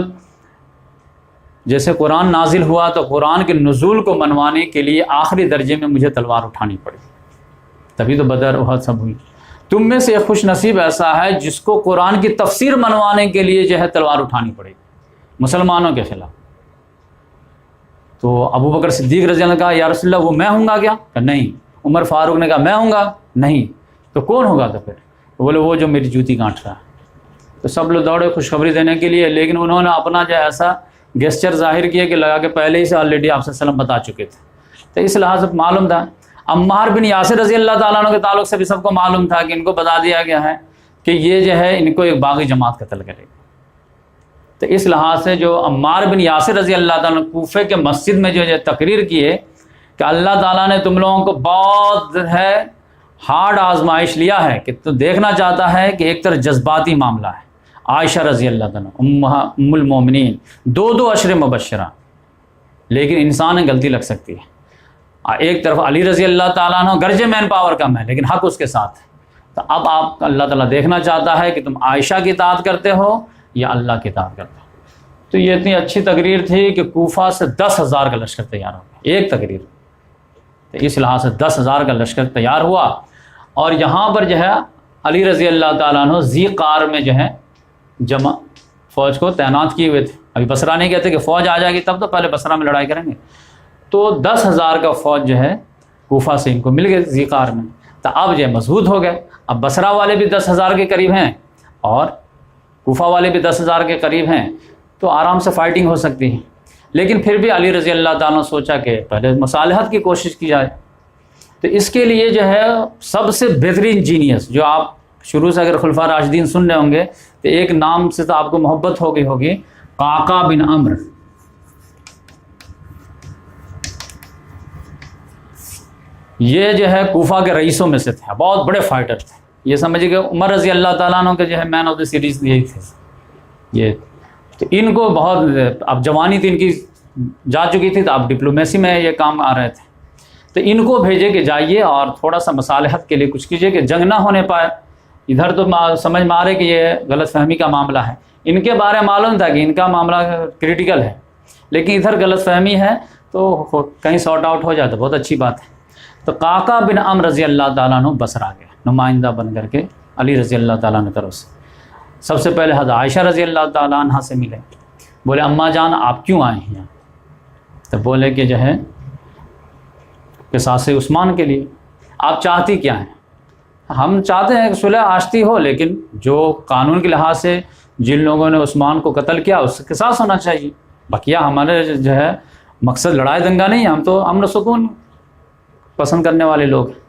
جیسے قرآن نازل ہوا تو قرآن کے نزول کو منوانے کے لیے آخری درجے میں مجھے تلوار اٹھانی پڑی، تبھی تو بدر احد سب ہوئی۔ تم میں سے ایک خوش نصیب ایسا ہے جس کو قرآن کی تفسیر منوانے کے لیے جو ہے تلوار اٹھانی پڑے مسلمانوں کے خلاف۔ تو ابو بکر صدیق رضی اللہ عنہ کہا یا رسول اللہ وہ میں ہوں گا کیا؟ کہ نہیں۔ عمر فاروق نے کہا میں ہوں گا، نہیں۔ تو کون ہوگا؟ تو پھر بولے وہ جو میری جوتی کاٹ رہا ہے۔ تو سب لوگ دوڑے خوشخبری دینے کے لیے، لیکن انہوں نے اپنا جو ایسا گیسچر ظاہر کیا کہ لگا کہ پہلے ہی سے آلریڈی آپ صلی اللہ علیہ وسلم بتا چکے تھے، تو اس لحاظ سے معلوم تھا۔ عمار بن یاسر رضی اللہ تعالیٰ عنہ کے تعلق سے بھی سب کو معلوم تھا کہ ان کو بتا دیا گیا ہے کہ یہ جو ہے ان کو ایک باغی جماعت قتل کرے گا۔ تو اس لحاظ سے جو عمار بن یاسر رضی اللہ تعالیٰ عنہ کوفے کے مسجد میں جو تقریر کیے کہ اللہ تعالیٰ نے تم لوگوں کو بہت ہے ہارڈ آزمائش لیا ہے، کہ تو دیکھنا چاہتا ہے کہ ایک طرف جذباتی معاملہ ہے، عائشہ رضی اللہ تعالیٰ ام المومنین، دو عشر مبشرہ، لیکن انسان میں غلطی لگ سکتی ہے۔ ایک طرف علی رضی اللہ تعالیٰ عنہ گرجے مین پاور کم ہے لیکن حق اس کے ساتھ ہے، تو اب آپ اللہ تعالیٰ دیکھنا چاہتا ہے کہ تم عائشہ کی اطاعت کرتے ہو یا اللہ کی اطاعت کرتے ہو۔ تو یہ اتنی اچھی تقریر تھی کہ کوفہ سے 10,000 کا لشکر تیار ہو گیا، ایک تقریر۔ تو اس لحاظ سے 10,000 کا لشکر تیار ہوا، اور یہاں پر جو ہے علی رضی اللہ تعالیٰ عنہ ذی قار میں جو ہے جمع فوج کو تعینات کیے ہوئے تھے۔ ابھی بصرہ نہیں کہتے کہ فوج آ جائے گی تب تو پہلے بصرہ میں لڑائی کریں گے، تو 10,000 کا فوج جو ہے کوفہ سے ان کو مل گئے ذی قار میں۔ تو اب جو مضبوط ہو گئے، اب بصرہ والے بھی 10,000 کے قریب ہیں اور کوفہ والے بھی 10,000 کے قریب ہیں، تو آرام سے فائٹنگ ہو سکتی ہے۔ لیکن پھر بھی علی رضی اللہ تعالیٰ نے سوچا کہ پہلے مصالحت کی کوشش کی جائے، تو اس کے لیے جو ہے سب سے بہترین جینیس، جو آپ شروع سے اگر خلفاء راشدین سن رہے ہوں گے تو ایک نام سے تو آپ کو محبت ہو گئی ہوگی، قعقاع بن عمرو۔ یہ جو ہے کوفہ کے رئیسوں میں سے تھے، بہت بڑے فائٹر تھے، یہ سمجھے کہ عمر رضی اللہ تعالیٰ عنہ کے جو ہے مین آف دا سیریز یہی تھے یہ۔ تو ان کو بہت، اب جوانی تھی ان کی جا چکی تھی، تو اب ڈپلومیسی میں یہ کام آ رہے تھے، تو ان کو بھیجے کہ جائیے اور تھوڑا سا مصالحت کے لیے کچھ کیجیے کہ جنگ نہ ہونے پائے۔ ادھر تو سمجھ میں آ رہے کہ یہ غلط فہمی کا معاملہ ہے، ان کے بارے میں معلوم تھا کہ ان کا معاملہ کریٹیکل ہے، لیکن ادھر غلط فہمی ہے تو کہیں سارٹ آؤٹ ہو جائے تو بہت اچھی بات ہے۔ تو قعقاع بن عمرو رضی اللہ تعالیٰ عنہ بصرہ گئے نمائندہ بن کر کے علی رضی اللہ تعالیٰ عنہ طرف سے۔ سب سے پہلے حضرت عائشہ رضی اللہ تعالیٰ عنہ سے ملے، بولے اماں جان آپ کیوں آئے ہیں یہاں؟ تو بولے کہ جو ہے قصاص عثمان کے لیے۔ آپ چاہتی کیا ہیں؟ ہم چاہتے ہیں کہ صلح آشتی ہو، لیکن جو قانون کے لحاظ سے جن لوگوں نے عثمان کو قتل کیا اس سے قصاص ہونا چاہیے، بقیہ ہمارے جو ہے مقصد لڑائی دنگا نہیں ہے، ہم تو امن و سکون پسند کرنے والے لوگ ہیں۔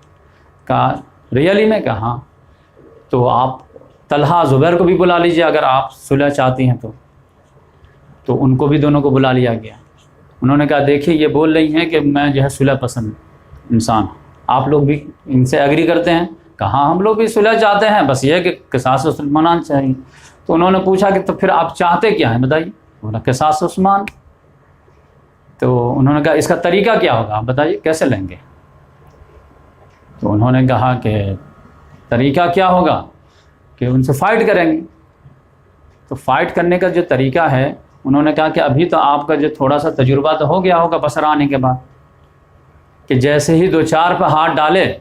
کہا ریئلی میں کہا تو آپ طلحہ زبیر کو بھی بلا لیجیے اگر آپ صلح چاہتی ہیں تو ان کو بھی دونوں کو بلا لیا گیا۔ انہوں نے کہا دیکھیے یہ بول رہی ہیں کہ میں جو ہے صلح پسند انسان، آپ لوگ بھی ان سے ایگری کرتے ہیں؟ کہا ہم لوگ بھی صلح چاہتے ہیں، بس یہ کہ قصاص عثمان چاہیے۔ تو انہوں نے پوچھا کہ تو پھر آپ چاہتے کیا ہیں بتائیے؟ بولا قصاص عثمان۔ تو انہوں نے کہا اس کا طریقہ کیا ہوگا آپ بتائیے، کیسے لیں گے؟ تو انہوں نے کہا کہ طریقہ کیا ہوگا کہ ان سے فائٹ کریں گے۔ تو فائٹ کرنے کا جو طریقہ ہے، انہوں نے کہا کہ ابھی تو آپ کا جو تھوڑا سا تجربہ تو ہو گیا ہوگا بصرہ آنے کے بعد، کہ جیسے ہی 2-4 پہ ہاتھ ڈالے،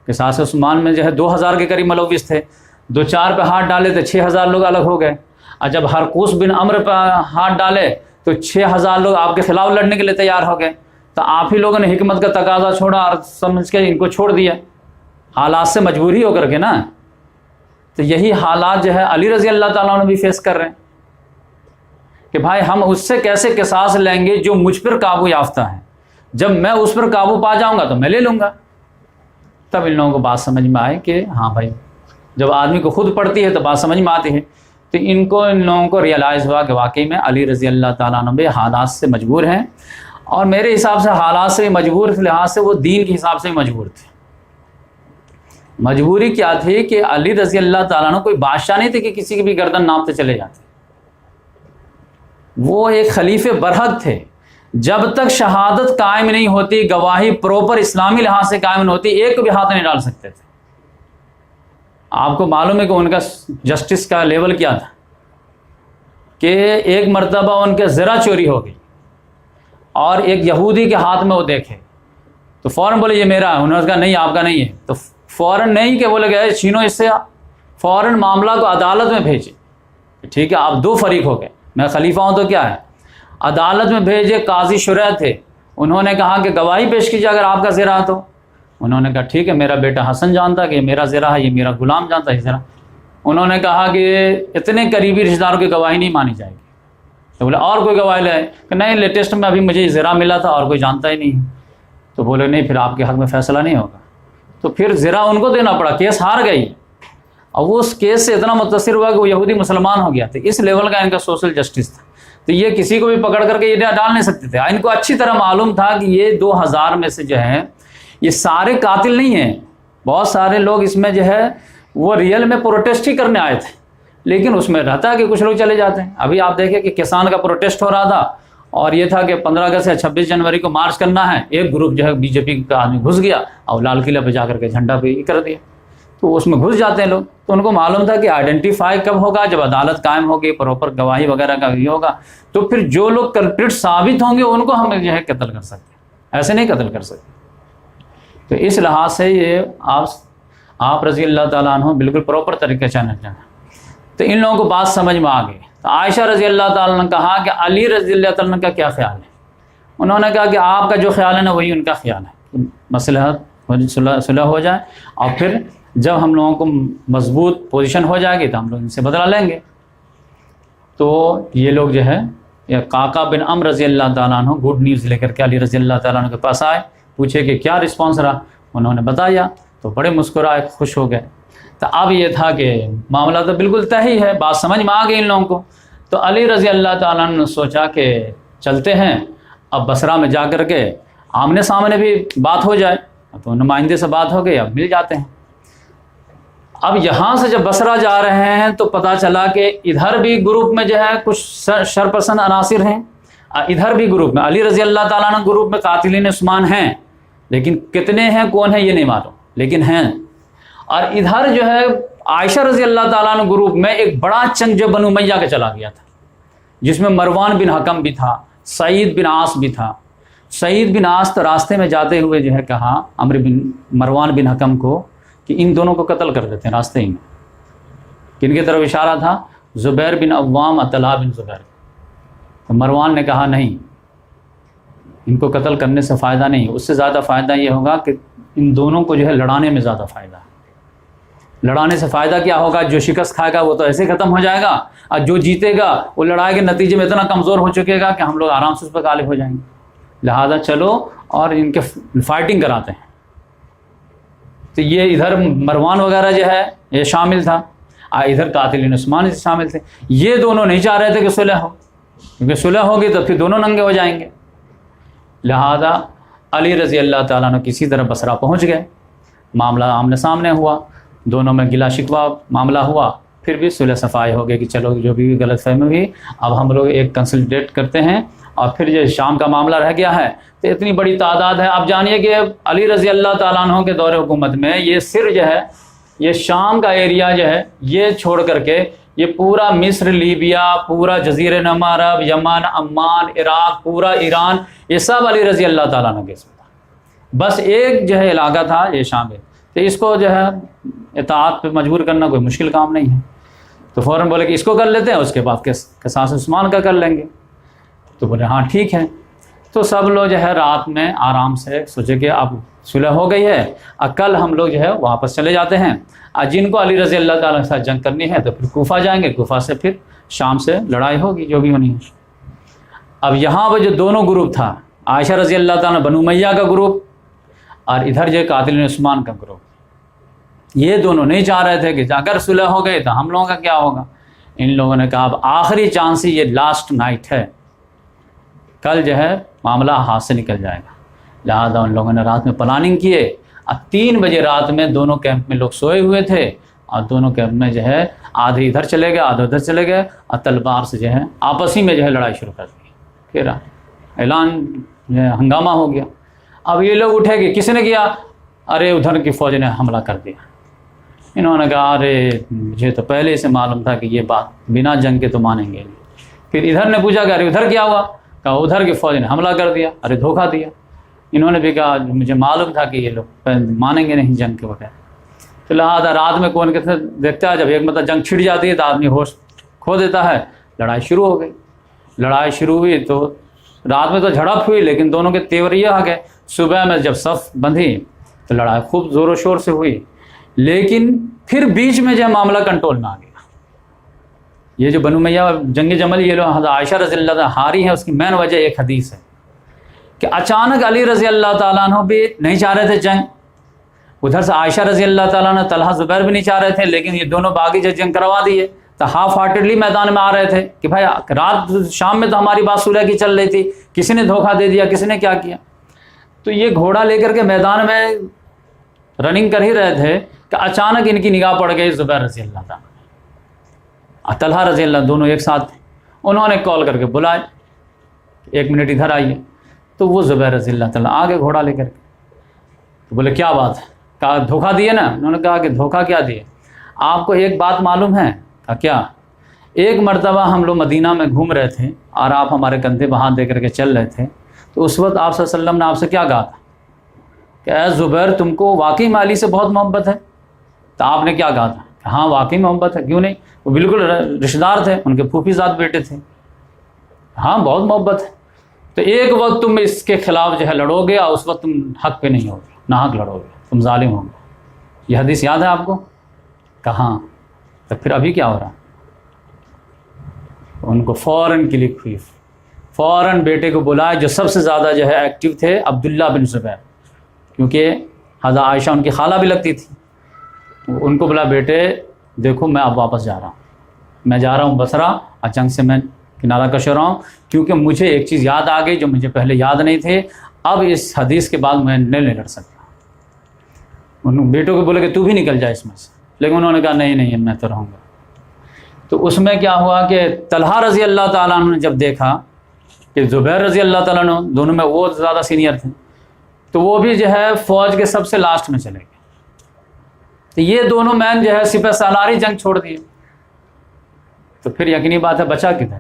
قصاص عثمان میں جو ہے 2,000 کے قریب ملوث تھے، 2-4 پہ ہاتھ ڈالے تو 6,000 لوگ الگ ہو گئے، اور جب ہرقوس بن عمرو پہ ہاتھ ڈالے تو 6,000 لوگ آپ کے خلاف لڑنے کے لیے تیار ہو گئے۔ تو آپ ہی لوگوں نے حکمت کا تقاضا چھوڑا اور سمجھ کے ان کو چھوڑ دیا، حالات سے مجبوری ہو کر کے نا۔ تو یہی حالات جو ہے علی رضی اللہ تعالیٰ عنہ بھی فیس کر رہے ہیں کہ بھائی ہم اس سے کیسے قصاص لیں گے جو مجھ پر قابو یافتہ ہے، جب میں اس پر قابو پا جاؤں گا تو میں لے لوں گا۔ تب ان لوگوں کو بات سمجھ میں آئی کہ ہاں بھائی، جب آدمی کو خود پڑتی ہے تو بات سمجھ میں آتی ہے۔ تو ان لوگوں کو ریئلائز ہوا کہ واقعی میں علی رضی اللہ تعالیٰ عنہ بھی حالات سے مجبور ہیں، اور میرے حساب سے حالات سے مجبور اس لحاظ سے وہ دین کے حساب سے مجبور تھے۔ مجبوری کیا تھی کہ علی رضی اللہ تعالیٰ عنہ کوئی بادشاہ نہیں تھے کہ کسی کی بھی گردن ناپتے چلے جاتے، وہ ایک خلیفہ برحق تھے۔ جب تک شہادت قائم نہیں ہوتی، گواہی پروپر اسلامی لحاظ سے قائم نہیں ہوتی، ایک کو بھی ہاتھ نہیں ڈال سکتے تھے۔ آپ کو معلوم ہے کہ ان کا جسٹس کا لیول کیا تھا کہ ایک مرتبہ ان کے زرہ چوری ہو گئی اور ایک یہودی کے ہاتھ میں وہ دیکھے تو فوراً بولے یہ میرا ہے، انہوں نے کہا نہیں آپ کا نہیں ہے، تو فوراً نہیں کہ بولے گئے چھینو اس سے، فوراً معاملہ کو عدالت میں بھیجے۔ ٹھیک ہے، آپ 2 فریق ہو گئے، میں خلیفہ ہوں تو کیا ہے، عدالت میں بھیجے۔ قاضی شرح تھے، انہوں نے کہا کہ گواہی پیش کیجیے اگر آپ کا زرہ تو۔ انہوں نے کہا ٹھیک ہے، میرا بیٹا حسن جانتا کہ یہ میرا زرہ ہے، یہ میرا غلام جانتا ہے زرہ۔ انہوں نے کہا کہ اتنے قریبی رشتہ داروں کی گواہی نہیں مانی جائے گی۔ تو بولے اور کوئی گواہی لائے کہ نہیں، لیٹسٹ میں ابھی مجھے زرہ ملا تھا اور کوئی جانتا ہی نہیں۔ تو بولے نہیں، پھر آپ کے حق میں فیصلہ نہیں ہوگا۔ تو پھر زرہ ان کو دینا پڑا، کیس ہار گئی، اور وہ اس کیس سے اتنا متاثر ہوا کہ وہ یہودی مسلمان ہو گیا تھا۔ اس لیول کا ان کا سوشل جسٹس تھا، تو یہ کسی کو بھی پکڑ کر کے یہ ڈال نہیں سکتے تھے۔ ان کو اچھی طرح معلوم تھا کہ یہ 2,000 میں سے جو ہے یہ سارے قاتل نہیں ہیں، بہت سارے لوگ اس میں جو ہے وہ ریئل میں پروٹیسٹ ہی کرنے آئے تھے، لیکن اس میں رہتا ہے کہ کچھ لوگ چلے جاتے ہیں۔ ابھی آپ دیکھیں کہ کسان کا پروٹیسٹ ہو رہا تھا، اور یہ تھا کہ 15 اگست یا 26 جنوری کو مارچ کرنا ہے، ایک گروپ جو ہے بی جے پی کا آدمی گھس گیا اور لال قلعہ پہ جا کر کے جھنڈا پہ کر دیا، تو اس میں گھس جاتے ہیں لوگ۔ تو ان کو معلوم تھا کہ آئیڈینٹیفائی کب ہوگا، جب عدالت قائم ہوگی، پراپر گواہی وغیرہ کا یہ ہوگا، تو پھر جو لوگ کلپریٹ ثابت ہوں گے ان کو ہم جو ہے قتل کر سکتے ہیں، ایسے نہیں قتل کر سکتے۔ تو اس لحاظ سے یہ آپ رضی اللہ تعالیٰ عنہ بالکل پراپر طریقے سے جانا۔ تو ان لوگوں کو بات سمجھ میں آ گئی۔ تو عائشہ رضی اللہ تعالیٰ نے کہا کہ علی رضی اللہ تعالیٰ عنہ کا کیا خیال ہے؟ انہوں نے کہا کہ آپ کا جو خیال ہے نا وہی ان کا خیال ہے، مصلحت صلح ہو جائے، اور پھر جب ہم لوگوں کو مضبوط پوزیشن ہو جائے گی تو ہم لوگ ان سے بدلہ لیں گے. تو یہ لوگ جو ہے یا قعقاع بن عمرو رضی اللہ تعالیٰ عنہ گڈ نیوز لے کر کے علی رضی اللہ تعالیٰ عنہ کے پاس آئے, پوچھے کہ کیا رسپانس رہا. انہوں نے بتایا تو بڑے مسکرائے, خوش ہو گئے. تو اب یہ تھا کہ معاملہ تو بالکل طے ہی ہے, بات سمجھ میں آ گئی ان لوگوں کو. تو علی رضی اللہ تعالیٰ عنہ نے سوچا کہ چلتے ہیں اب بصرہ میں جا کر کے آمنے سامنے بھی بات ہو جائے. تو نمائندے سے بات ہو گئی, اب مل جاتے ہیں. اب یہاں سے جب بصرہ جا رہے ہیں تو پتہ چلا کہ ادھر بھی گروپ میں جو ہے کچھ شرپسند عناصر ہیں, ادھر بھی گروپ میں علی رضی اللہ تعالیٰ عنہ گروپ میں قاتلین عثمان ہیں, لیکن کتنے ہیں کون ہیں یہ نہیں معلوم, لیکن ہیں. اور ادھر جو ہے عائشہ رضی اللہ تعالیٰ عنہ گروپ میں ایک بڑا چنگ جو بنو امیہ کا چلا گیا تھا, جس میں مروان بن حکم بھی تھا, سعید بن عاص بھی تھا. سعید بن عاص تو راستے میں جاتے ہوئے جو ہے کہا مروان بن حکم کو کہ ان دونوں کو قتل کر دیتے ہیں راستے ہی میں. کن کی طرف اشارہ تھا؟ زبیر بن عوام اور طلحہ بن زبیر. تو مروان نے کہا نہیں, ان کو قتل کرنے سے فائدہ نہیں, اس سے زیادہ فائدہ یہ ہوگا کہ ان دونوں کو جو ہے لڑانے میں زیادہ فائدہ ہے. لڑانے سے فائدہ کیا ہوگا؟ جو شکست کھائے گا وہ تو ایسے ختم ہو جائے گا, اور جو جیتے گا وہ لڑائی کے نتیجے میں اتنا کمزور ہو چکے گا کہ ہم لوگ آرام سے اس پر غالب ہو جائیں گے. لہذا چلو اور ان کے فائٹنگ کراتے ہیں. تو یہ ادھر مروان وغیرہ جو ہے یہ شامل تھا, ادھر قاتلین عثمان شامل تھے. یہ دونوں نہیں چاہ رہے تھے کہ صلح ہو, کیونکہ صلح ہوگی تو پھر دونوں ننگے ہو جائیں گے. لہذا علی رضی اللہ تعالیٰ نے کسی طرح بصرہ پہنچ گئے, معاملہ آمنے سامنے ہوا, دونوں میں گلا شکوہ معاملہ ہوا, پھر بھی صلح صفائی ہو گئی کہ چلو جو بھی غلط فہمی ہوئی اب ہم لوگ ایک کنسلٹیٹ کرتے ہیں. اور پھر جو شام کا معاملہ رہ گیا ہے تو اتنی بڑی تعداد ہے. آپ جانیے کہ علی رضی اللہ تعالیٰ عنہ کے دور حکومت میں یہ صرف جو ہے یہ شام کا ایریا جو ہے یہ چھوڑ کر کے یہ پورا مصر, لیبیا, پورا جزیرہ نما عرب, یمن, عمان, عراق, پورا ایران, یہ سب علی رضی اللہ تعالیٰ عنہ کے اس میں تھا. بس ایک جو ہے علاقہ تھا یہ شام ہے. تو اس کو جو ہے اطاعت پہ مجبور کرنا کوئی مشکل کام نہیں ہے. تو فوراً بولے کہ اس کو کر لیتے ہیں, اس کے بعد قصاص عثمان کا کر لیں گے. تو بولے ہاں ٹھیک ہے. تو سب لوگ جو ہے رات میں آرام سے سوچے کہ اب صلح ہو گئی ہے, کل ہم لوگ جو ہے واپس چلے جاتے ہیں. جن کو علی رضی اللہ تعالیٰ کے ساتھ جنگ کرنی ہے تو پھر کوفہ جائیں گے, کوفہ سے پھر شام سے لڑائی ہوگی جو بھی ہونی ہے. اب یہاں پہ جو دونوں گروپ تھا, عائشہ رضی اللہ تعالیٰ بنو امیہ کا گروپ اور ادھر جو قاتلین عثمان کا گروپ, یہ دونوں نہیں چاہ رہے تھے کہ اگر صلح ہو گئی تو ہم لوگوں کا کیا ہوگا. ان لوگوں نے کہا اب آخری چانس ہی, یہ لاسٹ نائٹ ہے, کل جو ہے معاملہ ہاتھ سے نکل جائے گا. لہٰذا ان لوگوں نے رات میں پلاننگ کیے. اب 3 بجے رات میں دونوں کیمپ میں لوگ سوئے ہوئے تھے, اور دونوں کیمپ میں جو ہے آدھے ادھر چلے گئے آدھے ادھر چلے گئے, اور تلوار سے جو ہے آپس ہی میں جو ہے لڑائی شروع کر دی. پھر اعلان جو ہے ہنگامہ ہو گیا. اب یہ لوگ اٹھے کہ کس نے کیا؟ ارے ادھر کی فوج نے حملہ کر دیا. انہوں نے کہا ارے مجھے تو پہلے سے معلوم تھا کہ یہ بات بنا جنگ کے تو مانیں گے نہیں. پھر ادھر نے پوچھا کہ ارے ادھر کیا ہوا؟ کہا ادھر کی فوج نے حملہ کر دیا. ارے دھوکہ دیا. انہوں نے بھی کہا مجھے معلوم تھا کہ یہ لوگ مانیں گے نہیں جنگ کے وغیرہ. تو لہٰذا رات میں کون کتنے دیکھتا ہے, جب ایک مطلب جنگ چھڑ جاتی ہے تو آدمی ہوش کھو دیتا ہے. لڑائی شروع ہو گئی. لڑائی شروع ہوئی تو رات میں تو جھڑپ ہوئی, لیکن دونوں کے تیور یہ آ گئے. صبح میں جب صف بندھی تو لڑائی خوب زور و شور سے ہوئی, لیکن پھر بیچ میں جو معاملہ کنٹرول میں آ گیا. یہ جو بنو امیہ جنگ جمل یہ لوگ حضرت عائشہ رضی اللہ تعالیٰ ہاری ہے, اس کی مین وجہ ایک حدیث ہے کہ اچانک علی رضی اللہ تعالیٰ عنہ بھی نہیں چاہ رہے تھے جنگ, ادھر سے عائشہ رضی اللہ تعالیٰ عنہ, طلحہ زبیر بھی نہیں چاہ رہے تھے, لیکن یہ دونوں باغی جنگ کروا دیے. تو ہاف ہارٹیڈلی میدان میں آ رہے تھے کہ بھائی رات شام میں تو ہماری بات صلح کی چل رہی تھی, کسی نے دھوکہ دے دیا, کسی نے کیا کیا. تو یہ گھوڑا لے کر کے میدان میں رننگ کر ہی رہے تھے کہ اچانک ان کی نگاہ پڑ گئی زبیر رضی اللہ تعالیٰ اور طلحہ رضی اللہ, دونوں ایک ساتھ تھے. انہوں نے کال کر کے بلائے 1 منٹ ادھر آئیے. تو وہ زبیر رضی اللہ تعالیٰ آگے گھوڑا لے کر کے. تو بولے کیا بات ہے؟ کہا دھوکہ دیے نا. انہوں نے کہا کہ دھوکہ کیا دیے, آپ کو ایک بات معلوم ہے؟ کہا کیا؟ ایک مرتبہ ہم لوگ مدینہ میں گھوم رہے تھے اور آپ ہمارے کندھے پہ ہاتھ دے کر کے چل رہے تھے, تو اس وقت آپ صلی اللہ علیہ وسلم نے آپ سے کیا کہا تھا کہ اے زبیر تم کو واقعی علی سے بہت محبت ہے؟ تو آپ نے کیا کہا تھا کہ ہاں واقعی محبت ہے. کیوں نہیں, وہ بالکل رشتہ دار تھے, ان کے پھوپھی زاد بیٹے تھے. ہاں بہت محبت ہے. تو ایک وقت تم اس کے خلاف جو ہے لڑو گے, اور اس وقت تم حق پہ نہیں ہوگے, ناحق لڑو گے, تم ظالم ہو گے. یہ حدیث یاد ہے آپ کو؟ کہاں؟ تو پھر ابھی کیا ہو رہا؟ ان کو فوراً کلک ہوئی، فوراً بیٹے کو بلائے، جو سب سے زیادہ جو ہے ایکٹیو تھے عبداللہ بن زبیر، کیونکہ حضرت عائشہ ان کی خالہ بھی لگتی تھی. ان کو بولا بیٹے دیکھو میں اب واپس جا رہا ہوں، میں جا رہا ہوں بصرہ، اور جنگ سے میں کنارہ کش ہو رہا ہوں، کیونکہ مجھے ایک چیز یاد آ گئی جو مجھے پہلے یاد نہیں تھے، اب اس حدیث کے بعد میں نہیں لڑ سکتا. ان بیٹوں کو بولے کہ تو بھی نکل جائے اس میں سے، لیکن انہوں نے کہا نہیں نہیں میں تو رہوں گا. تو اس میں کیا ہوا کہ طلحہ رضی اللہ تعالیٰ عنہ نے جب دیکھا کہ زبیر رضی اللہ تعالیٰ عنہ دونوں میں وہ زیادہ سینئر تھے، تو وہ بھی جو ہے فوج کے سب سے لاسٹ میں چلے گئے. تو یہ دونوں مین جو ہے سپہ سالاری جنگ چھوڑ دیے. تو پھر یقینی بات ہے بچا کدھر؟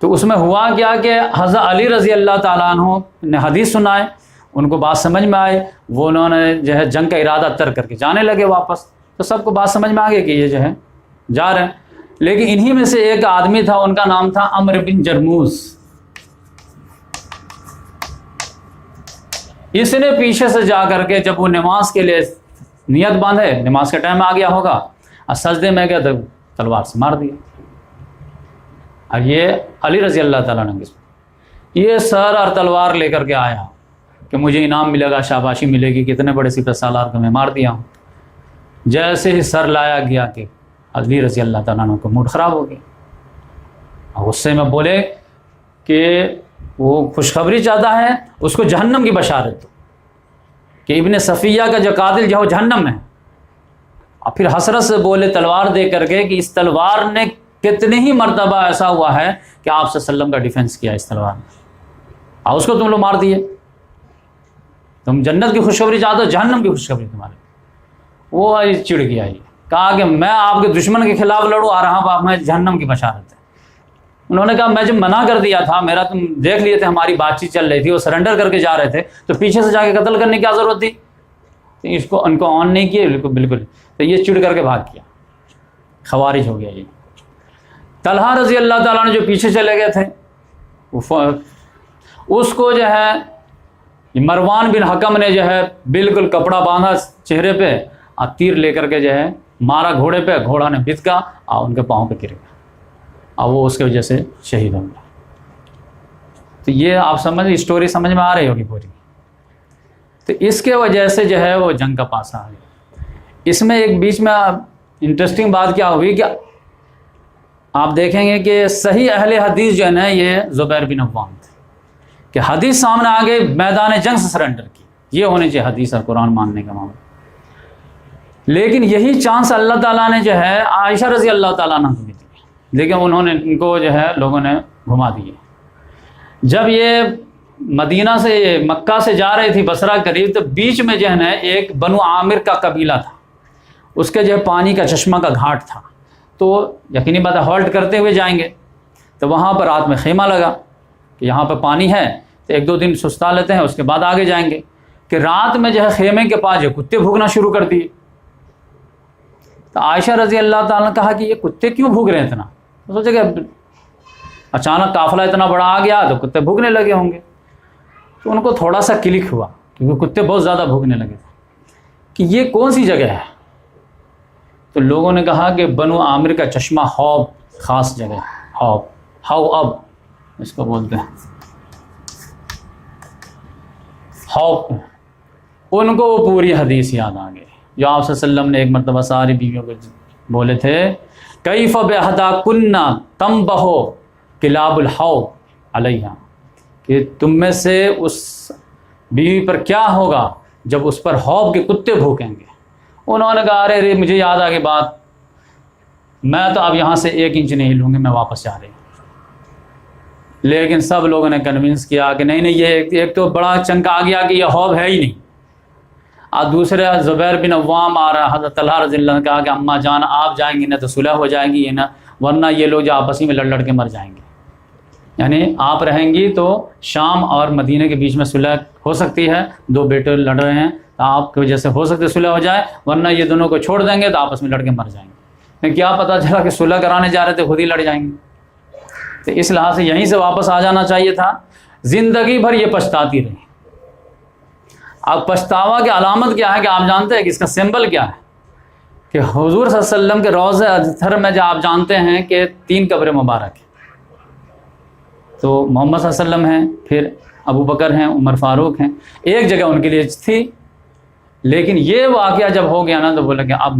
تو اس میں ہوا کیا کہ حضرت علی رضی اللہ تعالیٰ عنہ نے حدیث سنائے، ان کو بات سمجھ میں آئی، وہ انہوں نے جو ہے جنگ کا ارادہ ترک کر کے جانے لگے واپس. تو سب کو بات سمجھ میں آ گئی کہ یہ جو ہے جا رہے ہیں. لیکن انہی میں سے ایک آدمی تھا، ان کا نام تھا عمرو بن جرموز. اس نے پیچھے سے جا کر کے جب وہ نماز کے لیے نیت باندھے، نماز کا ٹائم آ گیا ہوگا، اور سجدے میں گیا تو تلوار سے مار دیا. اور یہ علی رضی اللہ تعالیٰ نے یہ سر اور تلوار لے کر کے آیا کہ مجھے انعام ملے گا، شاباشی ملے گی، کتنے بڑے سپہ سالار کو میں مار دیا ہوں. جیسے ہی سر لایا گیا کہ علی رضی اللہ تعالیٰ عنہ کو موڈ خراب ہو گیا، اور غصے میں بولے کہ وہ خوشخبری چاہتا ہے، اس کو جہنم کی بشارت دو کہ ابن صفیہ کا جو قاتل جو جہنم میں ہے. اور پھر حسرت سے بولے تلوار دے کر کے کہ اس تلوار نے کتنے ہی مرتبہ ایسا ہوا ہے کہ آپ صلی اللہ علیہ وسلم کا ڈیفینس کیا اس تلوار نے، اور اس کو تم لوگ مار دیے. تم جنت کی خوشخبری چاہتے ہو، جہنم کی خوشخبری تمہارے. وہ چڑ گیا، یہ کہا کہ میں آپ کے دشمن کے خلاف لڑوں آ رہا ہوں، میں جہنم کی بشارت ہے. انہوں نے کہا میں جب منع کر دیا تھا، میرا تم دیکھ لیے تھے ہماری بات چیت چل رہی تھی، وہ سرنڈر کر کے جا رہے تھے، تو پیچھے سے جا کے قتل کرنے کی کیا ضرورت تھی؟ تو اس کو ان کو آن نہیں کیے بالکل. تو یہ چڑ کر کے بھاگ گیا، خوارج ہو گیا. یہ طلحہ رضی اللہ تعالیٰ نے جو پیچھے چلے گئے تھے، اس کو جو ہے مروان بن حکم نے جو ہے بالکل کپڑا باندھا چہرے پہ، اور تیر لے کر کے جو ہے مارا گھوڑے پہ، گھوڑا نے بھتکا اور ان کے پاؤں پہ گر گیا، اور وہ اس کی وجہ سے شہید ہو گیا. تو یہ آپ سمجھ اسٹوری سمجھ میں آ رہی ہوگی پوری. تو اس کے وجہ سے جو ہے وہ جنگ کا پاسا آ گیا. اس میں ایک بیچ میں انٹرسٹنگ بات کیا ہوئی کہ آپ دیکھیں گے کہ صحیح اہل حدیث جو ہے نا یہ زبیر بن عوام تھے، کہ حدیث سامنے آ گئی، میدان جنگ سے سرنڈر کی. یہ ہونے چاہیے حدیث اور قرآن ماننے کا معاملہ. لیکن یہی چانس اللہ تعالیٰ نے جو ہے عائشہ رضی اللہ تعالیٰ عنہ کو بھی دی، لیکن انہوں نے ان کو جو ہے لوگوں نے گھما دیے. جب یہ مدینہ سے مکہ سے جا رہی تھی بصرہ قریب، تو بیچ میں جو ہے نا ایک بنو عامر کا قبیلہ تھا، اس کے جو ہے پانی کا چشمہ کا گھاٹ تھا. تو یقینی بات ہے ہالٹ کرتے ہوئے جائیں گے، تو وہاں پر رات میں خیمہ لگا کہ یہاں پہ پانی ہے، تو ایک دو دن سستا لیتے ہیں، اس کے بعد آگے جائیں گے. کہ رات میں جو ہے خیمے کے پاس جو کتے بھوکنا شروع کر دیے. تو عائشہ رضی اللہ تعالیٰ نے کہا کہ یہ کتے کیوں بھوک رہے ہیں اتنا؟ تو سوچے کہ اچانک قافلہ اتنا بڑا آ گیا تو کتے بھوکنے لگے ہوں گے. تو ان کو تھوڑا سا کلک ہوا، کیونکہ کتے بہت زیادہ بھوکنے لگے تھے، کہ یہ کون سی جگہ ہے. تو لوگوں نے کہا کہ بنو عامر کا چشمہ حوب خاص جگہ ہے، حوب اب اس کو بولتے ہیں حوب. ان کو وہ پوری حدیث یاد آ گئی جو آپ صلی اللہ علیہ وسلم نے ایک مرتبہ ساری بیویوں کو بولے تھے، کیف بہدا کننا تنبہ کلاب الحوب علیہا، کہ تم میں سے اس بیوی پر کیا ہوگا جب اس پر حوب کے کتے بھوکیں گے. انہوں نے کہا ارے مجھے یاد آ گئی بات، میں تو اب یہاں سے 1 انچ نہیں ہلوں گی، میں واپس جا رہی ہوں. لیکن سب لوگوں نے کنونس کیا کہ نہیں یہ ایک تو بڑا چنک آ گیا کہ یہ حوب ہے ہی نہیں. اور دوسرے زبیر بن عوام اور حضرت طلحہ رضی اللہ عنہ نے کہا کہ اماں جان آپ جائیں گی نہ تو صلح ہو جائے گی، نہ ورنہ یہ لوگ جو آپسی میں لڑ کے مر جائیں گے. یعنی آپ رہیں گی تو شام اور مدینہ کے بیچ میں صلح ہو سکتی ہے، 2 بیٹے لڑ رہے ہیں تو آپ کی وجہ سے ہو سکتی ہے صلح ہو جائے، ورنہ یہ دونوں کو چھوڑ دیں گے تو آپس میں لڑ کے مر جائیں گے. لیکن کیا پتہ چلا کہ صلح کرانے جا رہے تھے خود ہی لڑ جائیں گے. تو اس لحاظ سے یہیں سے واپس آ جانا چاہیے تھا. زندگی بھر یہ پچھتاتی رہی. اب پچھتاوا کی علامت کیا ہے کہ آپ جانتے ہیں کہ اس کا سمبل کیا ہے؟ کہ حضور صلی اللہ علیہ وسلم کے روضہ اطہر میں جو آپ جانتے ہیں کہ 3 قبر مبارک ہیں، تو محمد صلی اللہ علیہ وسلم ہیں، پھر ابو بکر ہیں، عمر فاروق ہیں، ایک جگہ ان کے لیے تھی. لیکن یہ واقعہ جب ہو گیا نا تو بولا کہ اب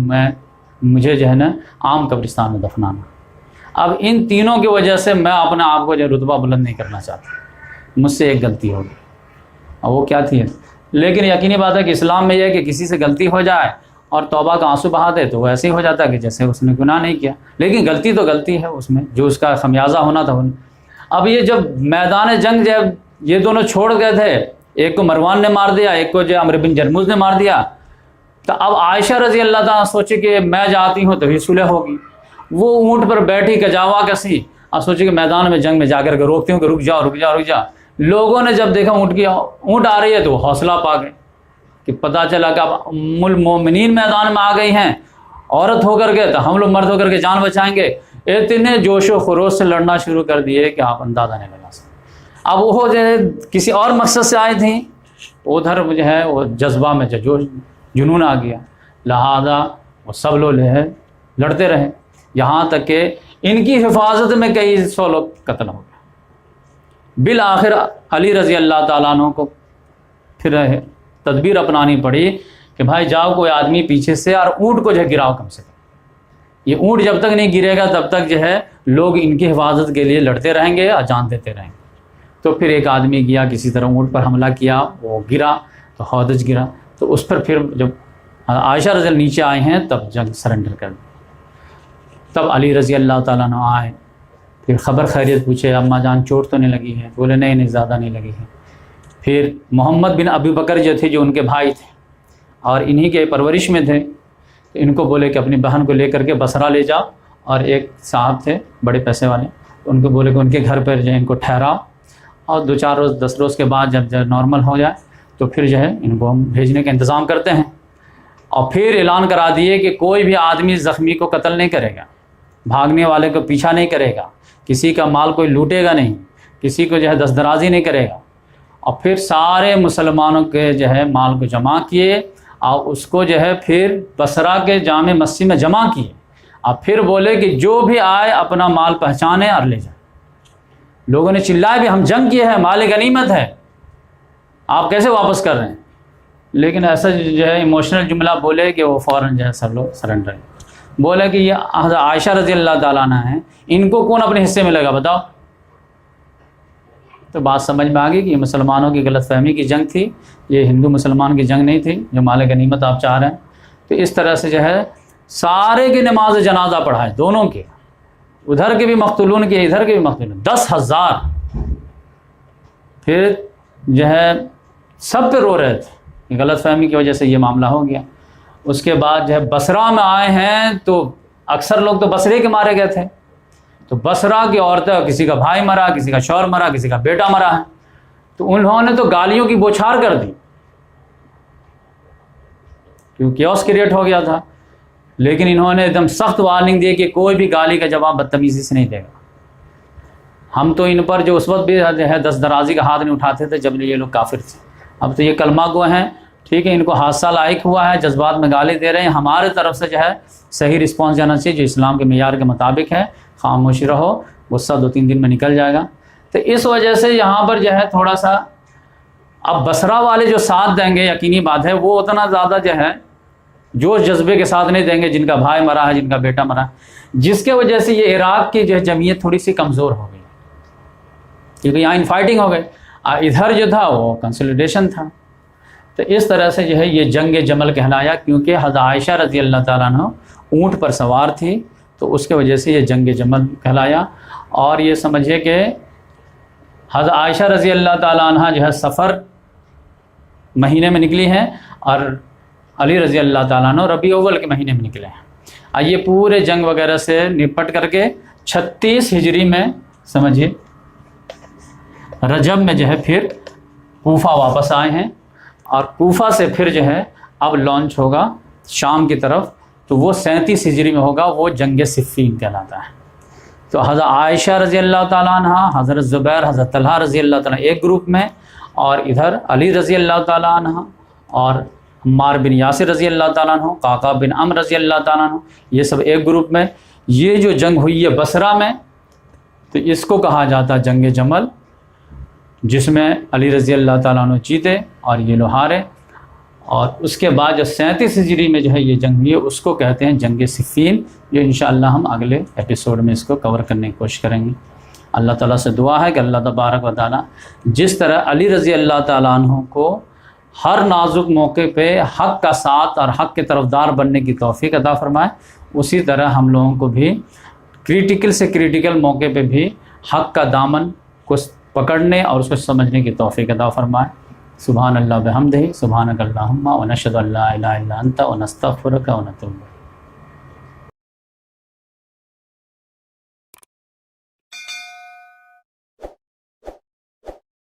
مجھے جو ہے نا عام قبرستان میں دفنانا. اب ان تینوں کی وجہ سے میں اپنے آپ کو جو رتبہ بلند نہیں کرنا چاہتا، مجھ سے ایک غلطی ہوگی. اور وہ کیا تھی؟ لیکن یقینی بات ہے کہ اسلام میں یہ ہے کہ کسی سے غلطی ہو جائے اور توبہ کا آنسو بہا دے تو وہ ایسے ہی ہو جاتا ہے کہ جیسے اس نے گناہ نہیں کیا. لیکن غلطی تو غلطی ہے، اس میں جو اس کا خمیازہ ہونا تھا. اب یہ جب میدان جنگ جب یہ دونوں چھوڑ گئے تھے، ایک کو مروان نے مار دیا، ایک کو جو عمرو بن جرموز نے مار دیا، تو اب عائشہ رضی اللہ تعالیٰ سوچے کہ میں جاتی ہوں تو ہی صلح ہوگی. وہ اونٹ پر بیٹھی کجاوا کسی، اب سوچے کہ میدان میں جنگ میں جا کر کے روکتی ہوں کہ رک جاؤ رک جاؤ رک جاؤ. لوگوں نے جب دیکھا اونٹ آ رہی ہے تو وہ حوصلہ پا گئے کہ پتہ چلا کہ اب ام المومنین میدان میں آ گئی ہیں، عورت ہو کر کے تو ہم لوگ مرد ہو کر کے جان بچائیں گے. اتنے جوش و خروش سے لڑنا شروع کر دیے کہ آپ اندازہ نہیں لگا سکتے. اب وہ جو ہے کسی اور مقصد سے آئی تھیں، ادھر جو ہے وہ جذبہ میں جو جنون آ گیا، لہذا وہ سب لوگ لڑتے رہے، یہاں تک کہ ان کی حفاظت میں کئی 100 لوگ قتل ہو گئے. بالآخر علی رضی اللہ تعالیٰ عنہ کو پھر تدبیر اپنانی پڑی کہ بھائی جاؤ کوئی آدمی پیچھے سے اور اونٹ کو جو ہے گراؤ کم سے کم. یہ اونٹ جب تک نہیں گرے گا تب تک جو ہے لوگ ان کی حفاظت کے لیے لڑتے رہیں گے اور جان دیتے رہیں گے. تو پھر ایک آدمی گیا، کسی طرح اونٹ پر حملہ کیا، وہ گرا تو ہودج گرا. تو اس پر پھر جب عائشہ رضی اللہ نیچے آئے ہیں تب جنگ سرنڈر کر دی. تب علی رضی اللہ تعالیٰ عنہ آئے، پھر خبر خیریت پوچھے، اماں جان چوٹ تو نہیں لگی ہے؟ بولے نہیں زیادہ نہیں لگی ہے. پھر محمد بن ابو بکر جو تھے، جو ان کے بھائی تھے اور انہی کے پرورش میں تھے، تو ان کو بولے کہ اپنی بہن کو لے کر کے بصرہ لے جاؤ. اور ایک صاحب تھے بڑے پیسے والے، ان کو بولے کہ ان کے گھر پر جو ہے ان کو ٹھہراؤ، اور 2-4 روز 10 روز کے بعد جب نارمل ہو جائے تو پھر جو ہے ان کو ہم بھیجنے کا انتظام کرتے ہیں. اور پھر اعلان کرا دیے کہ کوئی بھی آدمی زخمی کو قتل نہیں کرے گا، بھاگنے والے کو پیچھا نہیں کرے گا، کسی کا مال کوئی لوٹے گا نہیں، کسی کو جو ہے دست درازی نہیں کرے گا. اور پھر سارے مسلمانوں کے جو ہے مال کو جمع کیے اور اس کو جو ہے پھر بصرہ کے جامع مسجد میں جمع کیے. اور پھر بولے کہ جو بھی آئے اپنا مال پہچانے اور لے جائے. لوگوں نے چلائے بھی ہم جنگ کیے ہیں، مال غنیمت ہے، آپ کیسے واپس کر رہے ہیں؟ لیکن ایسا جو ہے ایموشنل جملہ بولے کہ وہ فوراً جو ہے سب لوگ سرنڈر ہیں. بولے کہ یہ عائشہ رضی اللہ تعالیٰ عنہ ہیں، ان کو کون اپنے حصے میں لگا بتاؤ؟ تو بات سمجھ میں آ گئی کہ یہ مسلمانوں کی غلط فہمی کی جنگ تھی، یہ ہندو مسلمان کی جنگ نہیں تھی جو مال غنیمت آپ چاہ رہے ہیں. تو اس طرح سے جو ہے سارے کی نماز جنازہ پڑھائے، دونوں کے، ادھر کے بھی مقتولون کے ادھر کے بھی مقتولون، 10,000. پھر جو ہے سب پہ رو رہے تھے، غلط فہمی کی وجہ سے یہ معاملہ ہو گیا. اس کے بعد جو ہے بصرہ میں آئے ہیں تو اکثر لوگ تو بصرے کے مارے گئے تھے. تو بصرہ کی عورتیں، کسی کا بھائی مرا، کسی کا شوہر مرا، کسی کا بیٹا مرا ہے، تو انہوں نے تو گالیوں کی بوچھار کر دی کیونکہ کیوس کریٹ ہو گیا تھا. لیکن انہوں نے ایک دم سخت وارننگ دی کہ کوئی بھی گالی کا جواب بدتمیزی سے نہیں دے گا. ہم تو ان پر جو اس وقت بھی ہے دست درازی کا ہاتھ نہیں اٹھاتے تھے جب یہ لوگ کافر تھے. اب تو یہ کلمہ گو ہیں، ٹھیک ہے، ان کو حادثہ لائق ہوا ہے، جذبات میں گالی دے رہے ہیں. ہمارے طرف سے جو ہے صحیح رسپانس جانا چاہیے جو اسلام کے معیار کے مطابق ہے. خاموشی رہو، غصہ 2-3 دن میں نکل جائے گا. تو اس وجہ سے یہاں پر جو ہے تھوڑا سا اب بصرہ والے جو ساتھ دیں گے، یقینی بات ہے وہ اتنا زیادہ جو ہے جوش جذبے کے ساتھ نہیں دیں گے جن کا بھائی مرا ہے، جن کا بیٹا مرا ہے، جس کے وجہ سے یہ عراق کی جو ہے جمعیت تھوڑی سی کمزور ہو گئی کیونکہ یہاں ان فائٹنگ ہو گئی، ادھر جو تھا وہ کنسولیڈیشن تھا. تو اس طرح سے جو ہے یہ جنگ جمل کہلایا کیونکہ حضرت عائشہ رضی اللہ تعالیٰ عنہ اونٹ پر سوار تھی، تو اس کے وجہ سے یہ جنگ جمل کہلایا. اور یہ سمجھیے کہ حضرت عائشہ رضی اللہ تعالیٰ عنہ جو ہے صفر مہینے میں نکلی ہیں اور علی رضی اللہ تعالیٰ عنہ ربیع اول کے مہینے میں نکلے ہیں. یہ پورے جنگ وغیرہ سے نپٹ کر کے 36 ہجری میں سمجھیے رجب میں جو ہے پھر کوفہ واپس آئے ہیں. اور کوفہ سے پھر جو ہے اب لانچ ہوگا شام کی طرف، تو وہ 37 ہجری میں ہوگا، وہ جنگ صفین کہلاتا ہے. تو حضرت عائشہ رضی اللہ تعالیٰ عنہ، حضرت زبیر، حضرت طلحہ رضی اللہ تعالیٰ ایک گروپ میں، اور ادھر علی رضی اللہ تعالیٰ عنہ اور عمار بن یاسر رضی اللہ تعالیٰ عنہ، قعقاع بن عمرو رضی اللہ تعالیٰ عنہ، یہ سب ایک گروپ میں۔ یہ جو جنگ ہوئی ہے بصرہ میں، تو اس کو کہا جاتا جنگ جمل، جس میں علی رضی اللہ تعالیٰ عنہ جیتے اور یہ لوگ ہارے۔ اور اس کے بعد جو 37 ہجری میں جو ہے یہ جنگ ہوئی ہے، اس کو کہتے ہیں جنگ صفین، جو انشاءاللہ ہم اگلے ایپیسوڈ میں اس کو کور کرنے کی کوشش کریں گے۔ اللہ تعالیٰ سے دعا ہے کہ اللہ تبارک و تعالیٰ جس طرح علی رضی اللہ تعالیٰ عنہ کو ہر نازک موقع پہ حق کا ساتھ اور حق کے طرفدار بننے کی توفیق عطا فرمائے، اسی طرح ہم لوگوں کو بھی کریٹیکل سے کریٹیکل موقع پہ بھی حق کا دامن کو پکڑنے اور اس کو سمجھنے کی توفیق عطا فرمائے۔ سبحان اللہ بحمدہ، سبحانک اللہم ونشہد ان لا الہ الا انت ونستغفرک ونتوب۔